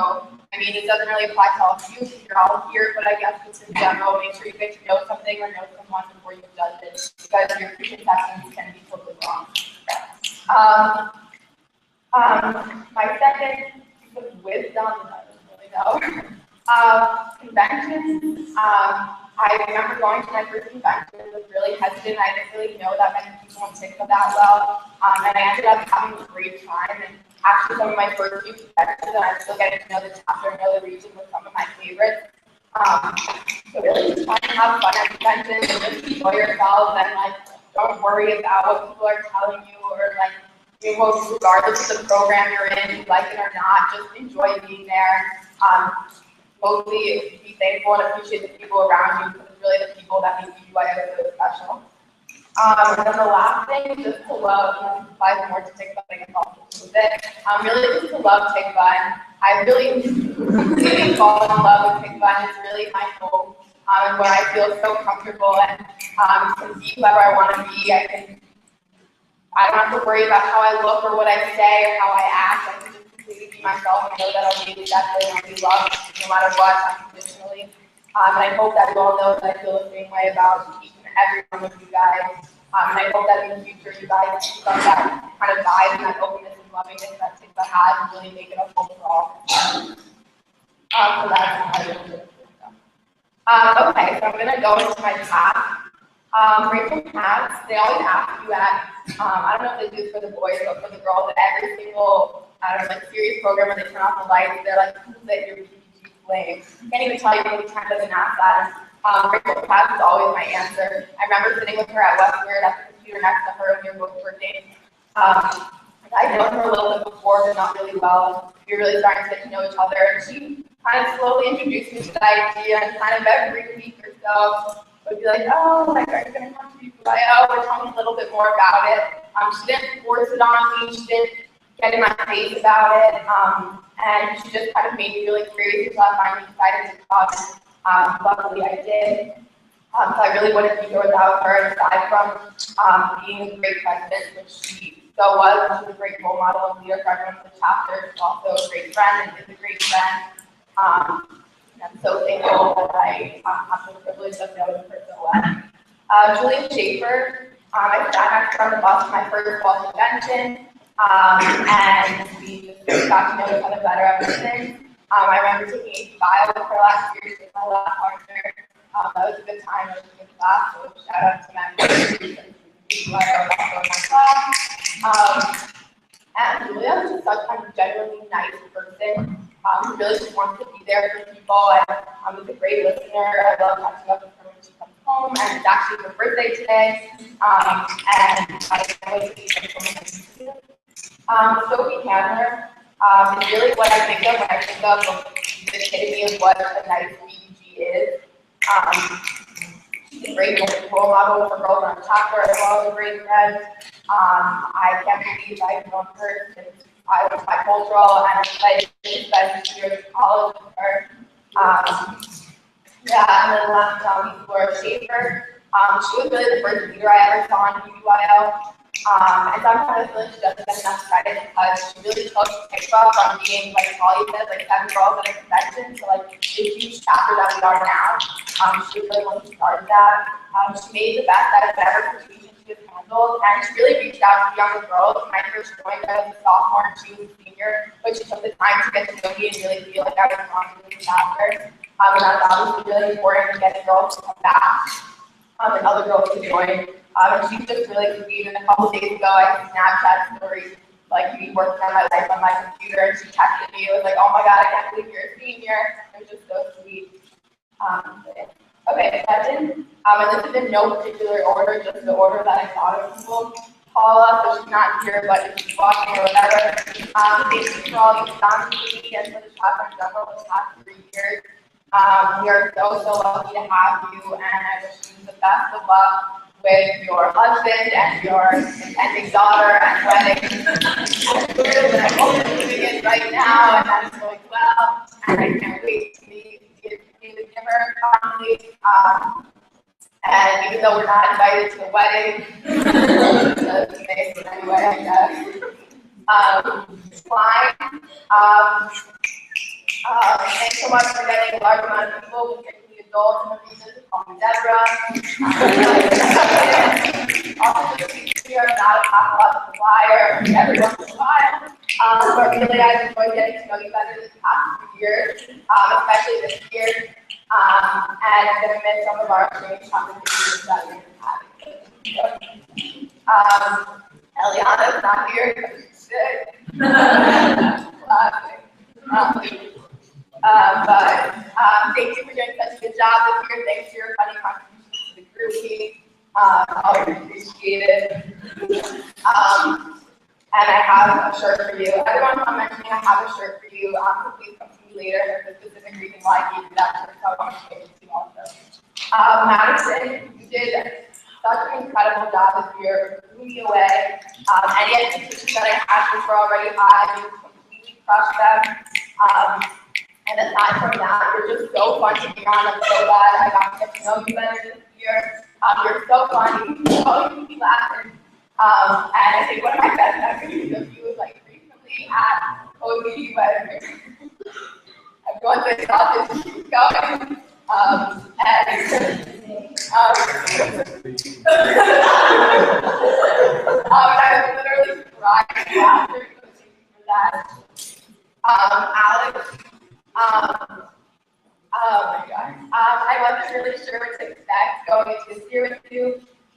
I mean, it doesn't really apply to all of you because you're all here, but I guess just in general, make sure you get to know something or know someone before you judge it because your preconceptions can be totally wrong. My second piece of wisdom, I don't really know, conventions. I remember going to my first convention and was really hesitant. I didn't really know that many people would take it that well. And I ended up having a great time. And actually, some of my first few conventions, and I'm still getting to know the chapter and know the region with some of my favorites. So really just try to have fun at conventions and just enjoy yourselves and like don't worry about what people are telling you or like regardless of the program you're in, if you like it or not, just enjoy being there. Mostly be thankful and appreciate the people around you because it's really the people that make BYO so special. And then the last thing, just to love, and this applies more to Tikva, I guess I'll just move it. Really just to love Tikva, and I really completely fall in love with Tikva, and it's really my home, and where I feel so comfortable and can be whoever I want to be. I don't have to worry about how I look or what I say or how I act. I can just completely be myself and know that I'll be accepted and I'll be loved no matter what, unconditionally. And I hope that you all know that I feel the same way about each and every one of you guys. And I hope that in the future you guys keep up that kind of vibe and that openness and lovingness that Tikva has and really make it a home for all. So that's how I do it. Okay, so I'm going to go into my path. Rainbow paths, they always ask you at, I don't know if they do this for the boys, but for the girls, at every single, I don't know, like series program where they turn off the lights, they're like, who's that your PPG flame? Can't even tell you how many times I've been asked that. Rainbow paths is always my answer. I remember sitting with her at Westward at the computer next to her when we were both working. I I'd known her a little bit before, but not really well. We were really starting to get to know each other, and she kind of slowly introduced me to the idea, and kind of every week or so would be like, oh, like, are you going to come to BYO, or tell me a little bit more about it. She didn't force it on me, she didn't get in my face about it, and she just kind of made me really curious about finding excited to come. Luckily I did. So I really wouldn't be here without her, aside from being a great president, which she so was. She was a great role model and leader for everyone in the chapter. She's also a great friend and is a great friend. And I'm so thankful that I have the privilege of knowing her so well. Julia Schaefer, I sat next to her on the bus for my first fall convention, and we just got to know each other better ever since. I remember taking a bio with her last year. She was my last partner. That was a good time. It was a good class. So shout out to Matt who I also in my class. And Julia was just such a genuinely nice person. Who really just wants to be there for people, and was a great listener. I love catching up with her when she comes home, and it's actually her birthday today. And I can't wait to see her. Sophie Handler is really what I think of when I think of the epitome of what a nice BG is. She's a great role model for girls on the chapter, as well as a great friend. I can't believe I've known her since I was bicultural, and I'm excited to spend 2 years of college with her. And then last Laura Schaefer. She was really the first leader I ever saw on BYO. And so I'm kind of feeling she doesn't get enough credit because she really took TikTok from being, like Holly said, like 7 girls at a convention to like the huge chapter that we are now. She really when she started that. She made the best out of whatever situation she was handled, and she really reached out to younger girls. When I first joined, I was a sophomore and she was a senior, but she took the time to get to know me and really feel like I was belonging to the chapter. And that's obviously really important to get girls to come back and other girls to join. And she's just really sweet. And a couple days ago, I did Snapchat stories, like me working on my life on my computer, and she texted me. It was like, oh my God, I can't believe you're a senior. It was just so sweet. Okay, 7. And this is in no particular order, just the order that I thought of people. Paula, so she's not here, but if she's watching or whatever. Thank you for all you've done for me and for the chapter in general the past 3 years. We are so lucky to have you, and I wish you the best of luck with your husband and your impending daughter and wedding. I'm hoping to begin right now, and that's going well. And I can't wait to meet the giver finally. And even though we're not invited to the wedding, that's amazing anyway, I guess. Fine. Thanks so much for getting a large amount of people, particularly adults in the region, to call me Deborah. Also, just we are not a pathological liar every once in a while. But really, I've enjoyed getting to know you better this past few years, especially this year. And I'm going to miss some of our exchange conversations that we've been having. Eliana's not here because she's sick. Thank you for doing such a good job this year. Thanks for your funny contributions to the group meeting. Always appreciated. And I have a shirt for you. Everyone I'm mentioning, I have a shirt for you. So please come to me later. There's a specific reason why I gave you that shirt, so I want to share it to you also. Madison, you did such an incredible job this year. Blew me away. Any expectations that I had which were already high, you completely crushed them. And aside from that, you're just so fun to be on. I'm so glad I got to get to know you better this year. You're so funny. You always keep me laughing. And I think one of my best memories of you was like recently at OD when everyone just thought this keep going. I was literally crying laughter, so thank you for that. Alex, oh my God. I wasn't really sure what to expect going into this year with you.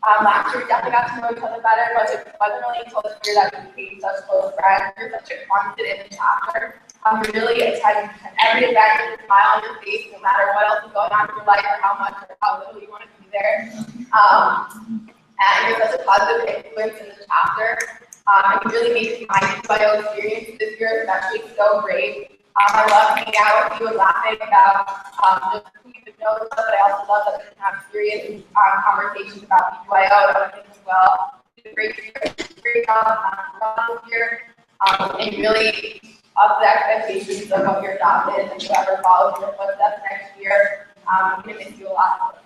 Last year we definitely got to know each other better, but it wasn't really until this year that we became such close friends. You're such a constant in the chapter. You're really attending every event with a smile on your face, no matter what else is going on in your life or how much or how little you want to be there. And you're such a positive influence in the chapter.
It really makes my bio experience this year especially so great. I love hanging out with you and laughing about just who you know, but I also love that we can have serious conversations about BYO and other things as well. You did a great job this year, and really up the expectations of what your job is and whoever follows your footsteps next year. I'm going to miss you a lot.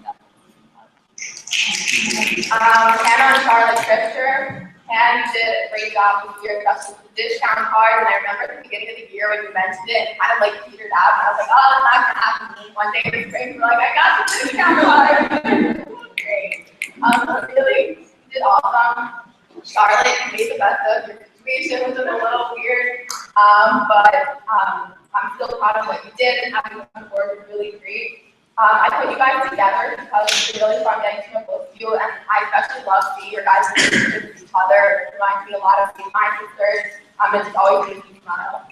Hannah and Charlotte Scripture. Hannah, you did a great job this year, especially with the discount card. And I remember at the beginning of the year when you mentioned it, it kind of like petered out. And I was like, oh, it's not going to happen to me. One day in the spring, we're like, I got the discount card. Great. Really did awesome. Charlotte, you made the best of your situation, which was a little weird. But I'm still proud of what you did, and having you come forward was really great. I put you guys together because it's really fun getting to know both of you, and I especially love seeing your guys' relationships with each other. It reminds me a lot of seeing my sisters, and it's always makes me smile.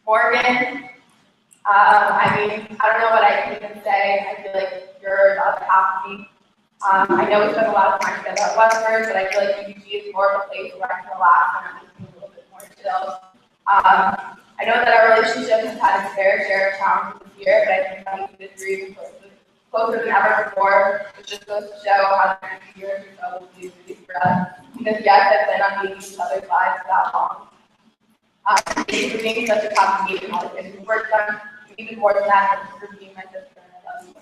Morgan, I mean, I don't know what I can even say. I feel like you're the other half of me. I know we spend a lot of time together at Westford, but I feel like UG is more of a place where I can relax and I'm just a little bit more chill. I know that our relationship has had its fair share of challenges this year, but I think that we could agree closer than ever before, which just goes to show how the next year or so will be really for us. Because yes, I've been on each other's lives for that long. Thank you for being such a top meeting, all the things we've worked on, even more than that, thank you for being my sister, and I love you.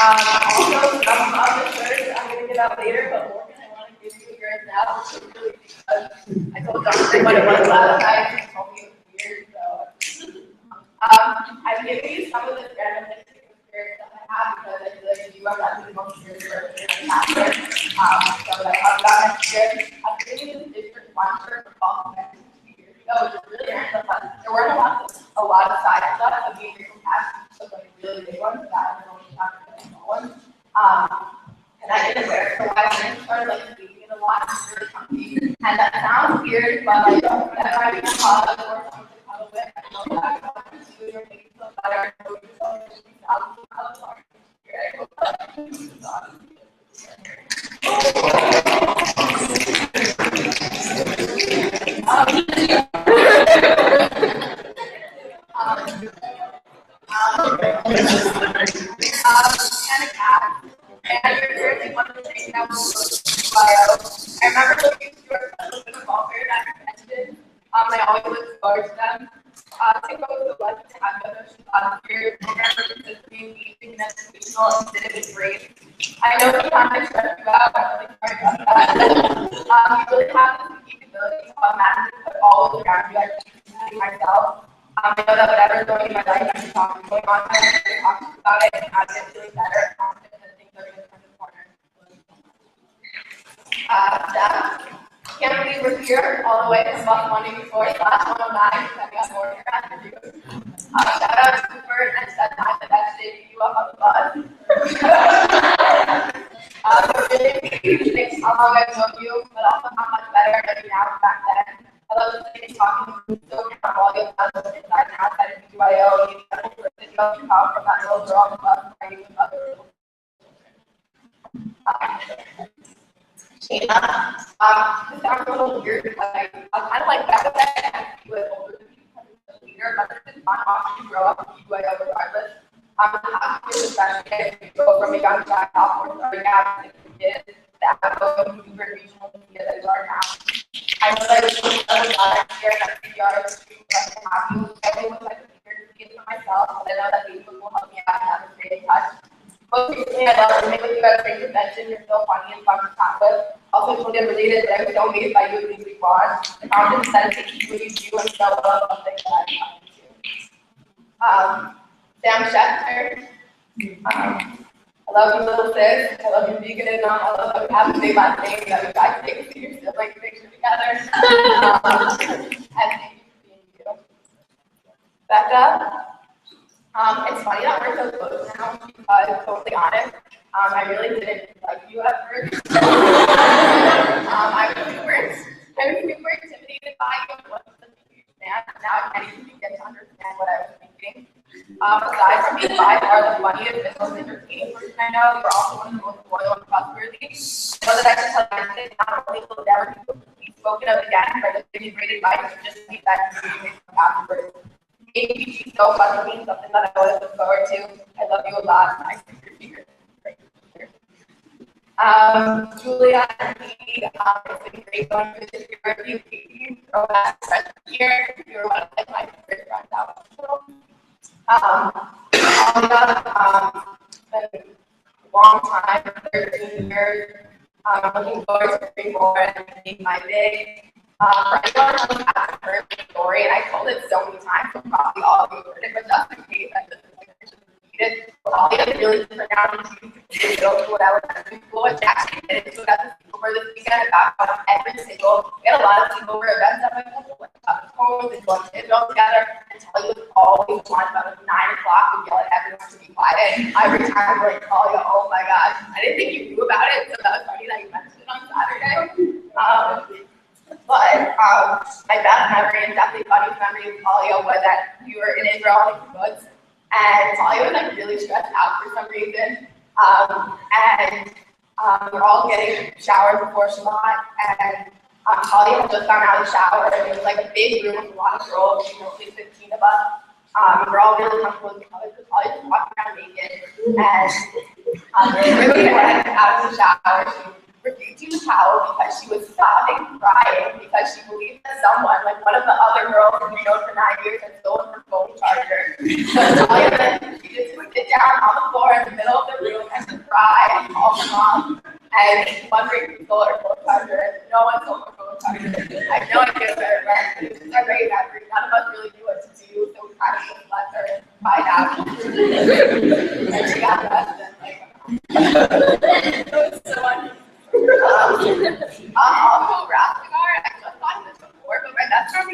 Also, some of the shirts I'm going to give out later, but Morgan, I want to give you yours now, really because I told Jonathan what it was last night, and he told me it was weird, so. I'm giving you some of the random experience that I have because I feel like you have that the most serious person in the so that I've got next year. I'm giving you this district one shirt for fall semester 2 years ago, which is really random, but there weren't a lot of side stuff of being from past, so like really big ones that I don't have to small ones. And I didn't wear it for a while, and I started like sleeping it a lot, and it's really comfy. And that sounds weird, but like that might be hot or something a little bit. I know that you're making you feel better, so you're going to be out of the car. I hope that is on. And you're currently one of the things that was bio. I remember looking through our special bit of all fair that you mentioned. I always look forward to them. To go to the website to have them your program for consistency, engaging, and educational, and did it great. I know sometimes I stress you out, I'm really sorry about that. You really have this capability to automatically put all of around you, I can myself. I know that whatever's going in my life, I'm talking going on, I'm going to talk about it, and how to get feeling better, and confident that things are going to turn the corner. Can't believe we're here all the way from bus 184 / 109, depending on more after you. Shout out to Cooper and Seth time that actually picked you up on the bus. Really thanks how long I've known you, but also how much better I know you now back then. I love the thing talking to you so all you have done inside and outside of BYO, you know, person you have to come from that little girl on the bus fighting with other little Shayna, this sounds a little weird because I'm kind of like back at that and you with older than me because I'm a leader, but it's fun watching you grow up and you regardless. I'm happy to especially if you go from a young child sophomore starting out as a kid that have going to regional media that you are now. I know that it's really fun next year that CPR is extremely lucky to have you. I think it's like a secret to get to myself, but I know that Facebook will help me out and have a stay in touch. Most recently, I love working with you at Great Convention. You're so funny and fun to talk with. Also, totally unrelated, but I was so amazed by you and Weekly Quad. The confidence that it takes what you do and so love something that I'm talking to. Sam Schefter. I love you, little sis. I love you, vegan and non. I love how we have the same last name that we guys take to your sibling picture together. And thank you for being you. Becca. It's funny that we're so close now because, totally honest, I really didn't like you at first. I was super intimidated by you and wasn't such a huge fan. Now I can't even begin to understand what I was thinking. Aside from being by far the funniest and most entertaining person I know, you're also one of the most loyal and trustworthy. I know that I can tell you that not only will never be spoken of again, but if you great advice, just keep that afterwards. Maybe you should know about me, something that I always look forward to. I love you a lot. I think you're here. Julia and me, it's been great going through this year with you. From that freshman year, you were one of my favorite friends out. Alia, been a long time, 13 years. Looking forward to hearing more and being my big. For anyone who hasn't heard the story, and I told it so many times, so probably all of you heard it, but just in case I just repeat it. Alia really turned out to middle school at elementary school, and actually did it. So we got this over this weekend about every single. We had a lot of sleepover events at my school, like homes and going to Israel together. And tell you always one about 9 o'clock and yell at everyone to be quiet. Every time we're like, Alia, oh my gosh, I didn't think you knew about it, so that was funny that you mentioned it on Saturday. But my best memory and definitely funniest memory of Alia was that we were in Israel in kibbutz, and Alia was like really stressed out for some reason. We're all getting showered before Shabbat, and Talia had just gone out of the shower, and it was like a big room with a lot of girls, you know, 15 of us. We're all really comfortable with each other, so Talia just walking around naked, and really went out of the shower. She refused to use a towel because she was sobbing, crying, because she believed that someone, like one of the other girls who we known for 9 years, had stolen her phone charger. So Talia then, she just would sit down on the floor in the middle of the room and cry and call her mom. And wondering who stole her phone charger. No one stole her phone charger. I have no idea where it went. It was just a great memory. None of us really knew what to do, so we kind of just let her find out. And she got arrested. It was so funny. Also, Rathgar, I just thought of this before, but my best friend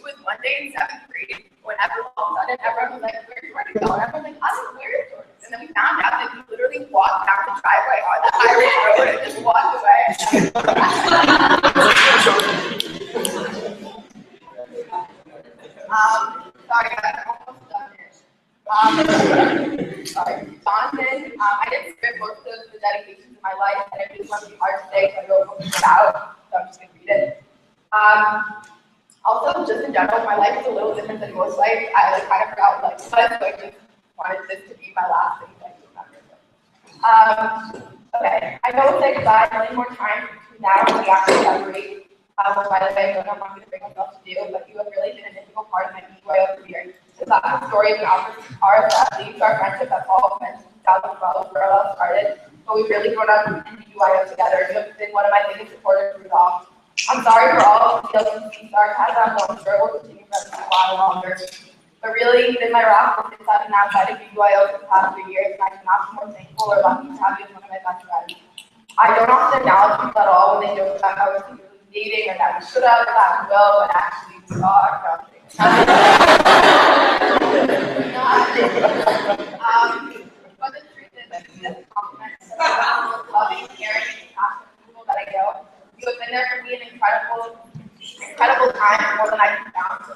was one day in 7th grade when all of a sudden everyone was like, where are you ready to go? And everyone was like, I don't know where you're going. And then we found out that he literally walked down the driveway on the Irish road and just walked away. Sorry guys, I'm almost done here. Sorry, Jonathan, I didn't script most of the dedications in my life, and I just want to be hard today, so I wrote most of it out, so I'm just going to read it. Also, just in general, my life is a little different than most life. I kind of forgot what life was, so I just wanted this to be my last thing that I remember. Okay, I know it's like goodbye many more times between now and the actual February. Which, by the way, I don't want me to bring myself to do, but you have really been an integral part of my BYO career. The classic stories and RSF leads to our friendship that Paul mentioned in 2012, where it all started. But we've really grown up in BYO together. You have been one of my biggest supporters through it all. I'm sorry for all of the sarcasm, though I'm sure it will continue for a while longer. But really, you've been my rock inside and outside of BYO for the past 3 years, and I cannot be more thankful or lucky to have you as one of my best friends. I don't often acknowledge people at all when they joke about how we're dating or that we should have, or that we will, but actually we are. But the truth is that this compliment is the loving, caring, and passionate people that I know. You have been there for me an incredible time, more than I can count.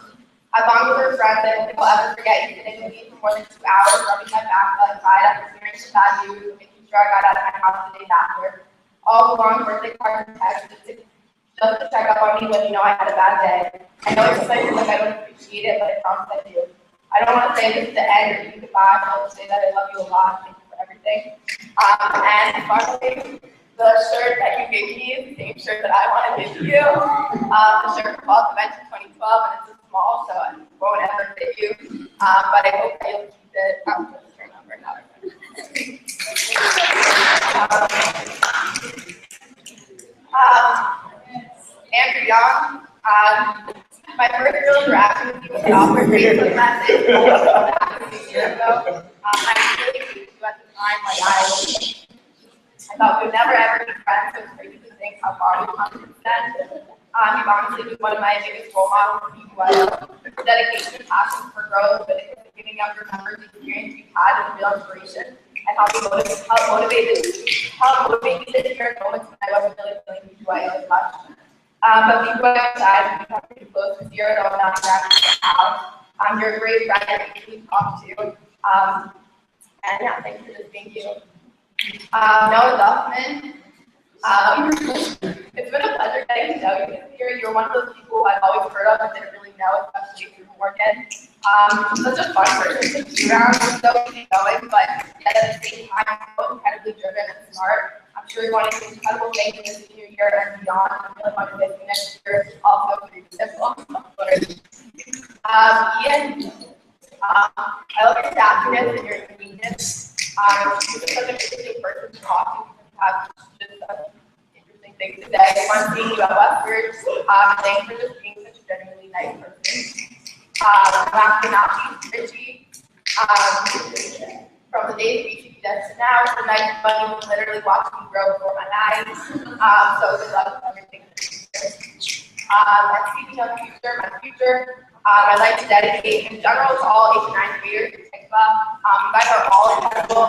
As long as we're friends, I don't think I'll ever forget you sitting with me for more than 2 hours, rubbing my back while I cried after hearing some bad news, making sure I got out of my house the day after. All the long birthday cards and texts just to check up on me when you know I had a bad day. I know it's like I don't appreciate it, but I promise I do. I don't want to say this is the end or be goodbye. I want to say that I love you a lot. Thank you for everything. And finally, the shirt that you gave me is the same shirt that I want to give you. The shirt from Fall Convention 2012, and it's a small, so it won't ever fit you. But I hope that you'll keep it. I'm just turn over now. Andrew Young, my first real interaction with you was an awkward Facebook message a year ago. I really hated you at the time. Like I thought we would never ever be friends, so it's crazy to think how far we've come since then. You've honestly been one of my biggest role models for BYO. Dedication and passion for growth, but it's giving younger members the experience you've had is a real inspiration. And how motivated me this year in moments when I wasn't really feeling BYO as much. But BYO aside, we got pretty close this year, though I'm not exactly sure how.
You're a great friend to talk to. And yeah, thanks for just being you. Noah Duffman. It's been a pleasure getting to know you this year. You're one of those people I've always heard of and didn't really know, especially through Morgan. Such a fun person to be around. So easygoing, but yet at the same time, so incredibly driven and smart. I'm sure you're going to do incredible things in this new year and beyond. I'm really want to miss you next year. Also, pretty simple. Ian, I love your sassiness and your convenience. You're such an interesting person to talk to. You have just interesting things to say. Fun seeing you at Westford. Thanks for just being such a genuinely nice person. Last but not least, Richie. From the days we used to to now, it's a nice fun. You can literally watch me grow before my eyes. So good luck with everything in the future. And speaking of my future, I'd like to dedicate in general to all 8th and 9th graders in TICFA. You guys are all incredible.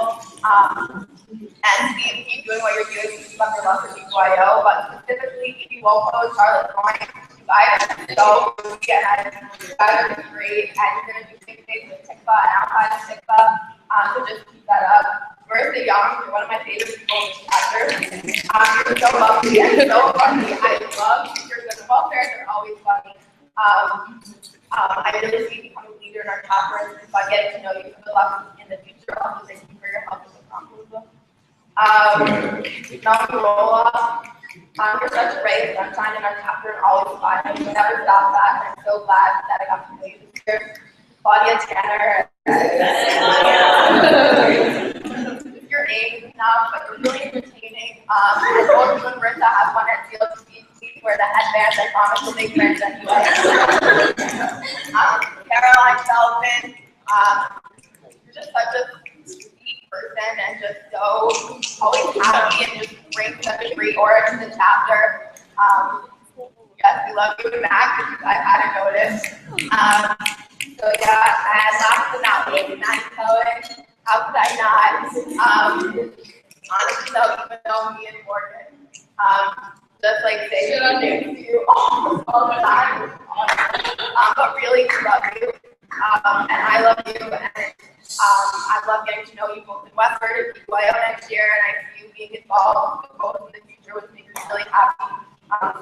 And keep doing what you're doing to keep up your love for BYO. But specifically, if you won't go Charlotte Point, you guys are so good. You guys are great. And you're going to do big things with TICFA and outside of TICFA. So just keep that up. Marissa Young, you're one of my favorite people in this chapter. You're so lovely and so funny. I love your good welfare. They're always funny. I really see you become a leader in our chapter, and by getting to know you, good luck in the future. Also, thank you for your help with the conference. Namarola, you're such a ray of sunshine in our chapter and always smiling. You never stop that, and I'm so glad that I got to know you this year. Claudia Tanner. Your name is enough, but you're really entertaining. I told you and Marissa has one at CLC. Wear the headbands, I promise we'll make friends anyway. Caroline Feldman, you're just such a sweet person and just so always happy and just bring such a great aura to the chapter. Yes, we love you and Mac, because I hadn't noticed. So yeah, and last but not least, Matt Cohen. How could I not? Honestly though, even though me and Morgan, just like say good things to you all the time. But really love you. And I love you. And I love getting to know you both in Westford and BYO next year. And I see you being involved with both in the future, which makes me really happy.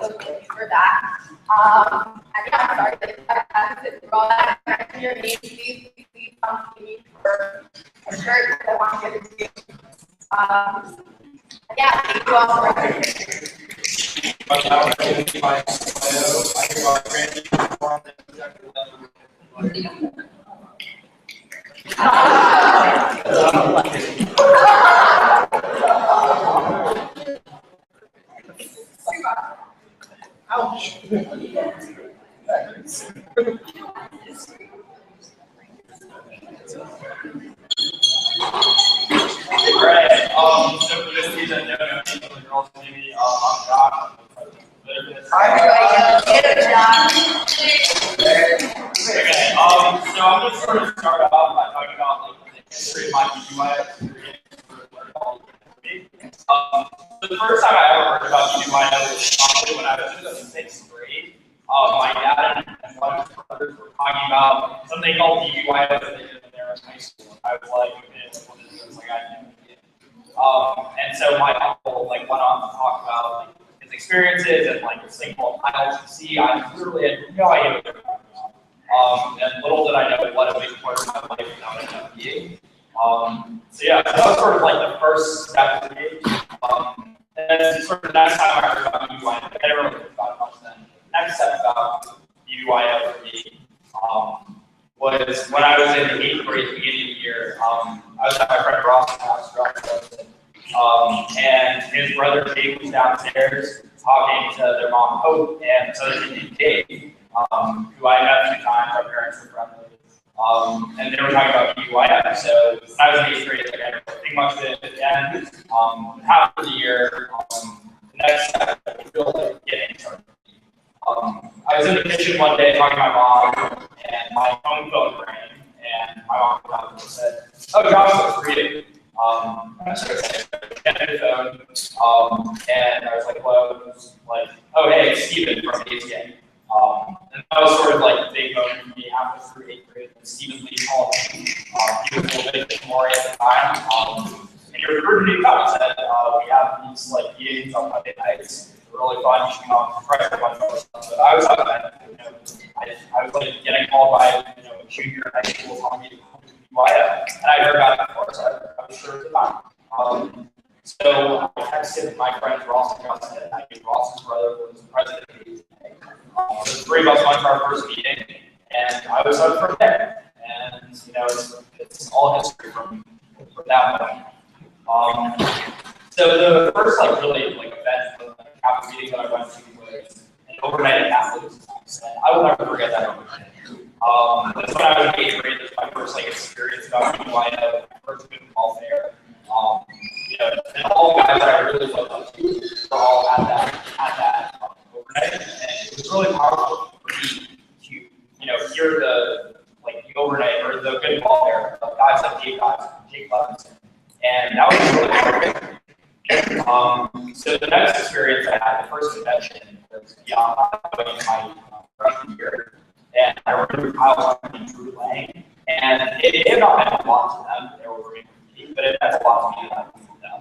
So thank you for that. And yeah, I'm sorry that I had to sit through all that. And your name, please come to me for a shirt because I want to give it to you. And yeah, thank you all for everything.
Ouch. Alright, so for this season, no, the girls maybe I'm Josh. Okay, so I'm just sort of start off by talking about like the history of my BYO experience. The first time I ever heard about BYO was probably when I was in the 6th grade. My dad and one of his brothers were talking about something called BYO that they did when they were in high school. I was like, okay, what is this? Like, I had no idea. And so my uncle like went on to talk about like his experiences and like this thing called ILCC. I literally had no idea what they were talking about. And little did I know what a big part of my life now ended up being. So yeah, so that was sort of like the first step for me. And then sort of the next time I heard about BYO, I never really thought about it much then. The next step about BYO for me was when I was in 8th grade, beginning of the year. I was at my friend Ross's house, and his brother Jake was downstairs talking to their mom Hope and this other kid named Dave, who I met a few times. Our parents were friendly. And they were talking about BYO. So when I was in 8th grade, like, I didn't think much of it. And half of the year, the next step, I feel like getting started. I was in the kitchen one day talking to my mom, and my home phone rang, and my mom came out and said, "Oh, Josh was reading." I started saying, the phone, and I was like, "Hello," like, "Oh, hey, it's Steven from ATA." And that was sort of like the big moment for me halfway through 8th grade. Stephen Lee called me. He was a little bit more at the time. And he recruited me out. He said, we have these like meetings on Monday nights. They're really fun. You should come out and try a bunch of other stuff. But I was up at it. I was like getting called by a junior in high school telling me to come to BYU. And I heard about it before, so I was sure at the time. So I texted my friend Ross and said, I knew Ross's brother was the president of the ATA. So the three of us went to our first meeting, and I was up from there. And it's all history from that point. So the first really event, Catholic meeting that I went to was an overnight at Catholics. And I will never forget that overnight. That's when I was in 8th grade. That's my first experience about BYU, my first football fair. And all the guys that I really looked up to were all at that overnight, and it was really powerful for me to hear the overnight or the good ball fair of guys like Jake Levinson, and that was really powerful. So the next experience I had, the first convention, was beyond my freshman year, and I remember Kyle and Drew Lang, and it had not meant a lot to them. They were rooting for me, but it meant a lot to me that I was with them,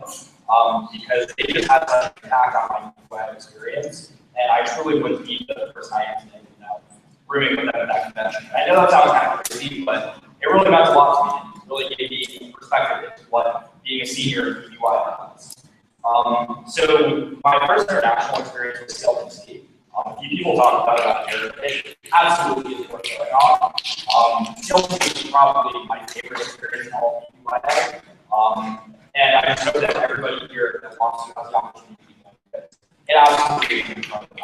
because they just had such an impact on my experience, and I truly wouldn't be the person I am today without rooming with them at that convention. I know that sounds kind of crazy, but it really meant a lot to me. It really gave me perspective into what being a senior at BYU was. So my first international experience was Stamford. A few people talk about it out here. It absolutely is what's going on. Stamford is probably my favorite experience in all of BYU. And I just hope that everybody here that wants to have the opportunity to be one of it. It absolutely is in front of them.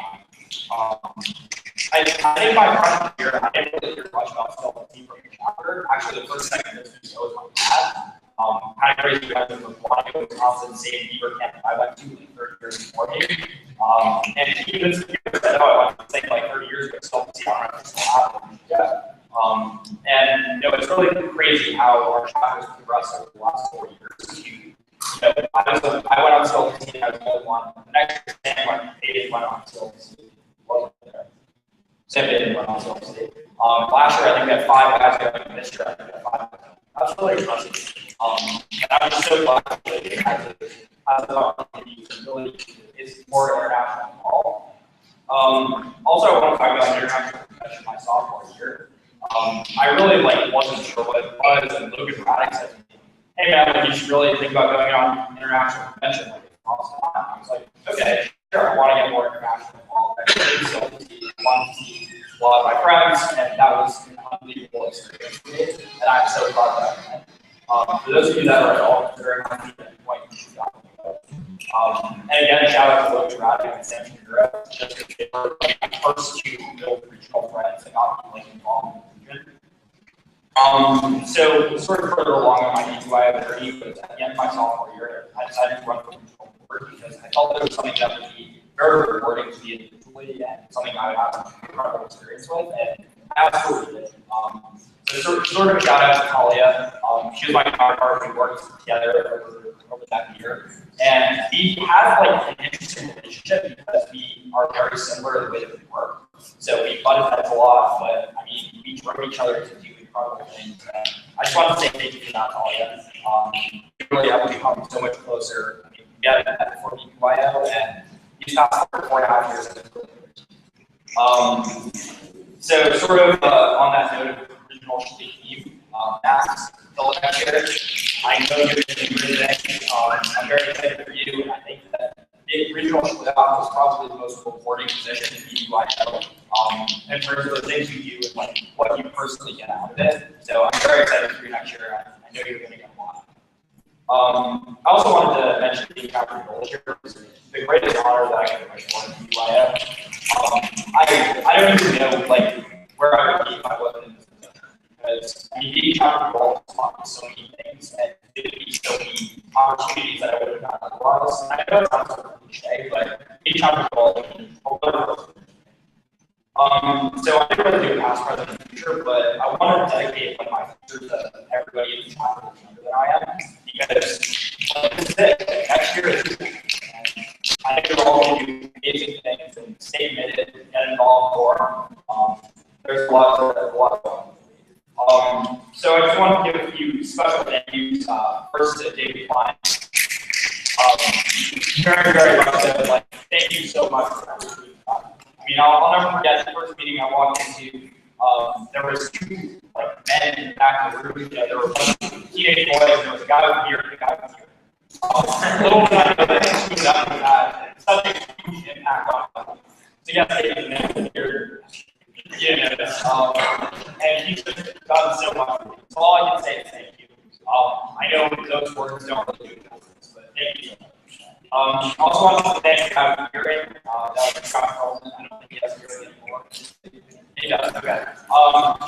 I think my freshman year, I didn't really hear much about Stamford from your chapter. Actually, the first second this week was my dad. Kind of crazy guys from Milwaukee, Wisconsin, same Beaver camp I went to 30 years before me. And he even said, oh, I went to the same 30 years ago, still see how it's still happening. And it's really crazy how our chapters progressed over the last 4 years. I went on still 15, I was the only one. The next year, Sam went on still 15. Wasn't there. Sam didn't went on still 15. Last year, I think we had 5 guys going. This year, I think we had 5 guys. That's really impressive. And I'm just so glad that it has an opportunity to really is more international involved. Also, I want to talk about international convention my sophomore year. I really wasn't sure what it was, and Lucas Raddick said to me, "Hey man, you should really think about going on international convention awesome." I was like, "Okay, sure, I want to get more international involved." I really still wanted to see a lot of my friends, and that was an unbelievable experience for me, and I'm so proud of that. For those of you that are at all considering my team at point, and again, shout out to Lucas Raddick and Sam Shapiro, just because they were the first to build regional friends and got involved in the region. So sort of further along on my BYU journey, but at the end of my sophomore year, I decided to run for regional board because I felt there was something that would be very rewarding to me individually and something I would have an incredible experience with, and I absolutely did. So sort of a shout out to Talia. She was my counterpart. We worked together over that year, and we had an interesting relationship because we are very similar in the way that we work. So we butted heads a lot, but I mean, we drove each other to do incredible things. I just want to say thank you for that, Talia. We really have become so much closer. I mean, we had met before BYU, and these past 4.5 years have been really good. So sort of on that note of regional team, Max, until next year, I know you're doing great things. I'm very excited for you, and I think that the regional playoff is probably the most rewarding position in BYU in terms of the things you do and what you personally get out of it. So I'm very excited for you next year. I know you're going to get a lot. I also wanted to mention being chapter goal here was the greatest honor that I could wish for in BYU. I don't even know where I would be if I wasn't in this position, because being chapter goal has taught me so many things and given me so many opportunities that I would have gotten otherwise. And I know it sounds like a cliche, but being chapter goal is so I didn't really do past, present, and future, but I want to dedicate my future to everybody in the chapter that's younger than I am, because this is it. Next year is I think we're all going to do amazing things and stay committed, get involved more. There's a lot of So I just want to give a few special thank yous. First to David Klein. Very, very much so. Like, thank you so much for everything. I mean, I'll never forget the first meeting I walked into. There was two like men in the back of the room. There were teenage boys. There was a guy with a beard and a guy with a beard. Little did I know that he had such a huge impact on us. So yes, David, man with a beard. And he's just done so much. So all I can say is thank you. I know those words don't really do justice, but thank you so much. I also want to thank hearing. That was Scott Carlson. I don't think he has hearing anymore. He does. Okay.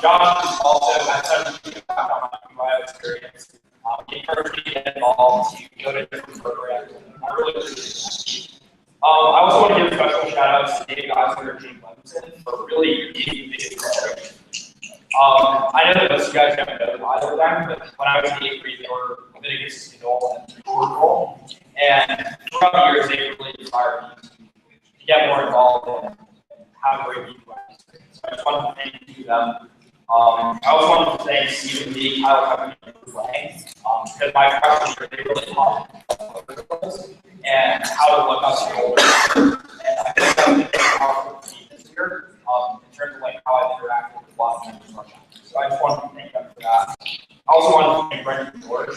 Josh also had such a good impact on my UI experience. He encouraged me to get involved, to go to different programs. I really appreciate that. I also want to give special shout outs to Dave Gosler and Jim Levinson for really being the inspiration. I know that most of you guys don't know either of them, but when I was in 8th grade, they were Leviticus Single and Short. And throughout the years, they really inspired me to get more involved and have a great week. So I just wanted to thank you to them. I also wanted to thank Stephen Lee, Kyle Company, and Bruce Lang, because my freshman year, they really taught me and how to look up to the older. And I think that was very powerful for me this year, in terms of like how I interacted with a lot of members of our chapter. So I just wanted to thank them for that. I also wanted to thank Brendan George,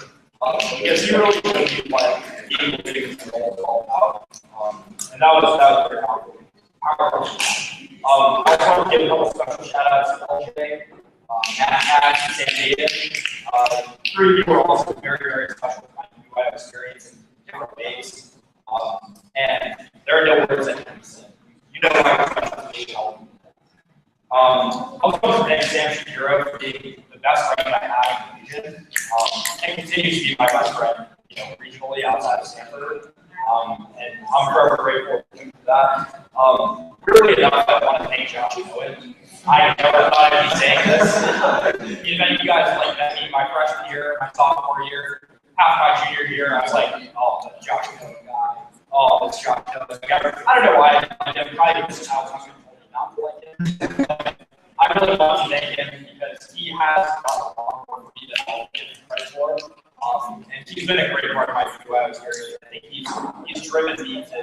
because he really showed me what being a big control is all about. And that was very powerful. I also want to give a couple special shout outs to LJ, Matt, Sam David. 3 of you were also very, very special to my UI experience in different ways. And there are no words that can be said. You know how special to me. I also want to thank Sam Shapiro for being the best friend I had in the region, and continues to be my best friend, regionally outside of Stamford. And I'm forever grateful for that. Really enough, I want to thank Josh Owen. I never thought I'd be saying this. Even you guys like met me my freshman year, my sophomore year, half my junior year, I was like, oh, the Josh Owen guy. Oh, this Josh Owen guy. I don't know why I didn't probably just how I'm not to like him. I really want to thank him because he has done a lot more for me than I'll give him credit for. And he's been a great part of my UI experience. I think he's driven me to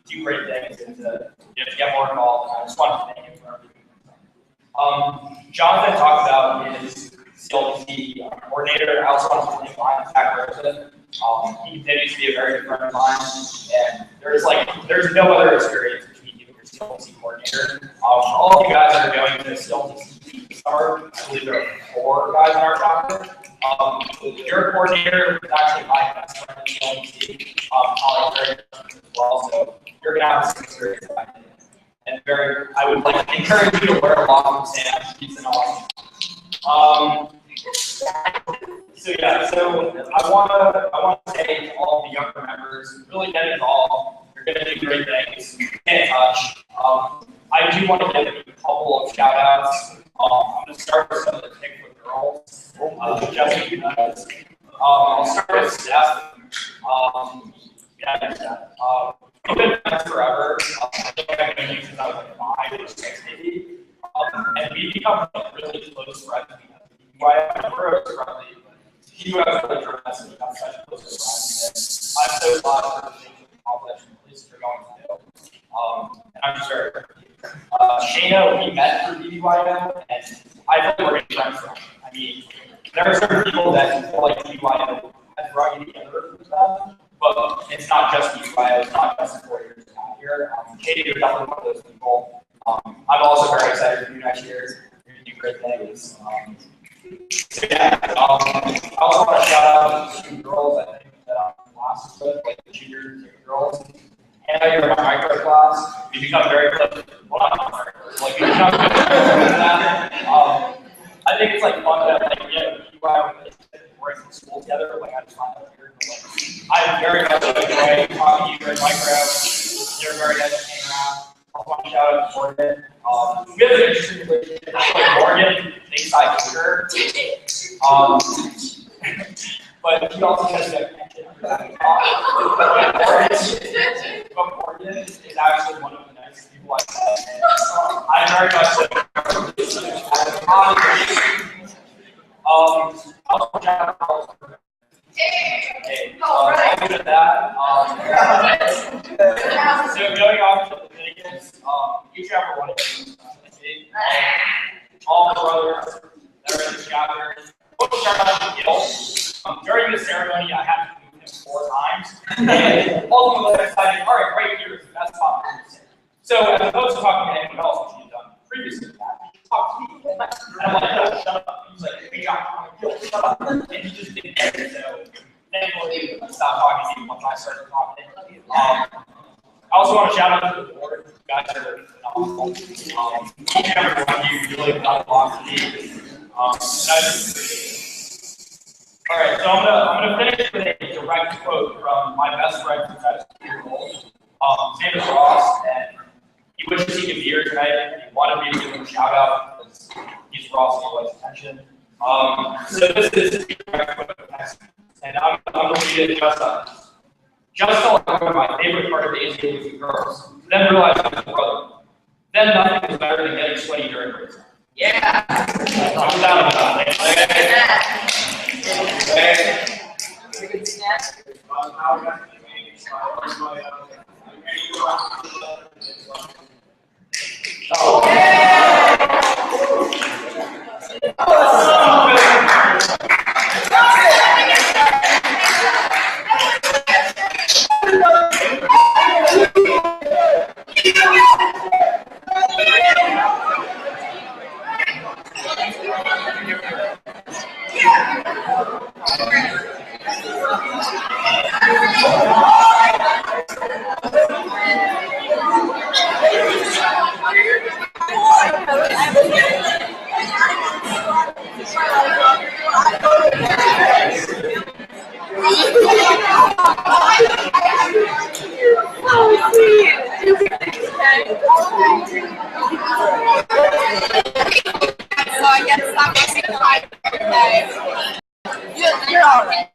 do great things and to get more involved. And I just want to thank him for everything. Jonathan talked about his CLTC coordinator. I also want to thank Ryan Zach. He continues to be a very good friend of mine, and there's no other experience between you and your CLTC coordinator. All of you guys that are going to CLTC start, I believe there are 4 guys in our chapter. Your coordinator is actually my best friend in CLTC, Holly as well, so you're going to have the same experience that I did. And I would like to encourage you to wear a lock from Sam. He's an awesome. So I want to say to all the younger members, really get involved. You're going to do great things. Get in touch. I do want to give a couple of shout outs. I'm going to start with some of the Pickwood girls. Just because. I'll start with Steph. We've been friends forever. I think I've been used since I was like 5 or 6 maybe. And we've become really close friends. Why I'm friendly, but you have really driven us to become such close friends. And I'm so glad for the things you've accomplished and the places you're going to do. And I'm just very grateful. Shayna, we met through BBYO, and I think we're good friends forever. I mean, there are certain people that feel like BBYO has brought you together for that. But it's not just BBYO, it's not just the 4 years out here. Katie, you're definitely one of those people. I'm also very excited for you next year. You're going to do great things. I also want to shout out to the 2 girls I think that I'm classes with, like the juniors and girls. Hannah, you're in my micro class. We become very close. Well, not very close. Like, we become very close to that. I think it's like fun that we're in school together. Like, I just find that weird. I very much enjoy talking to you in micro. You're very nice to hang around. I want to shout out to Morgan. We have an interesting relationship with Morgan, big side tutor. But he also has a connection. But Morgan is actually one of the nicest people I've met. I very much so. I'll shout out. Okay, after that, so going off to Leviticus, each chapter 1 is all the brothers that are in the chapter. We'll start out with Gil. During the ceremony, I had to move him 4 times. And ultimately, I decided, all right, right here is the best spot for him to sit. So, as opposed to talking to anyone else, which he had done previously, he talked to me. And I'm like, no, shut up. He was like, hey, John, I'm like, Gil, shut up. And he just didn't get it. So, thankfully, he stopped talking to me once I started talking. I also want to shout out to the board. You guys are phenomenal. Each and every one of you really got a lot to me. All right, so I'm gonna finish with a direct quote from my best friend since I was 2 years old. His name is Ross, and he wishes he could be here tonight. And he wanted me to give him a shout out because he's Ross and he likes attention. So this is a direct quote, and I'm gonna read it just so I remember my favorite part of the ACA with you girls. Then realize I was a brother. Then nothing was better than getting sweaty during break time. Yeah. I'm down with that.
So I guess I'm going to say you're all right.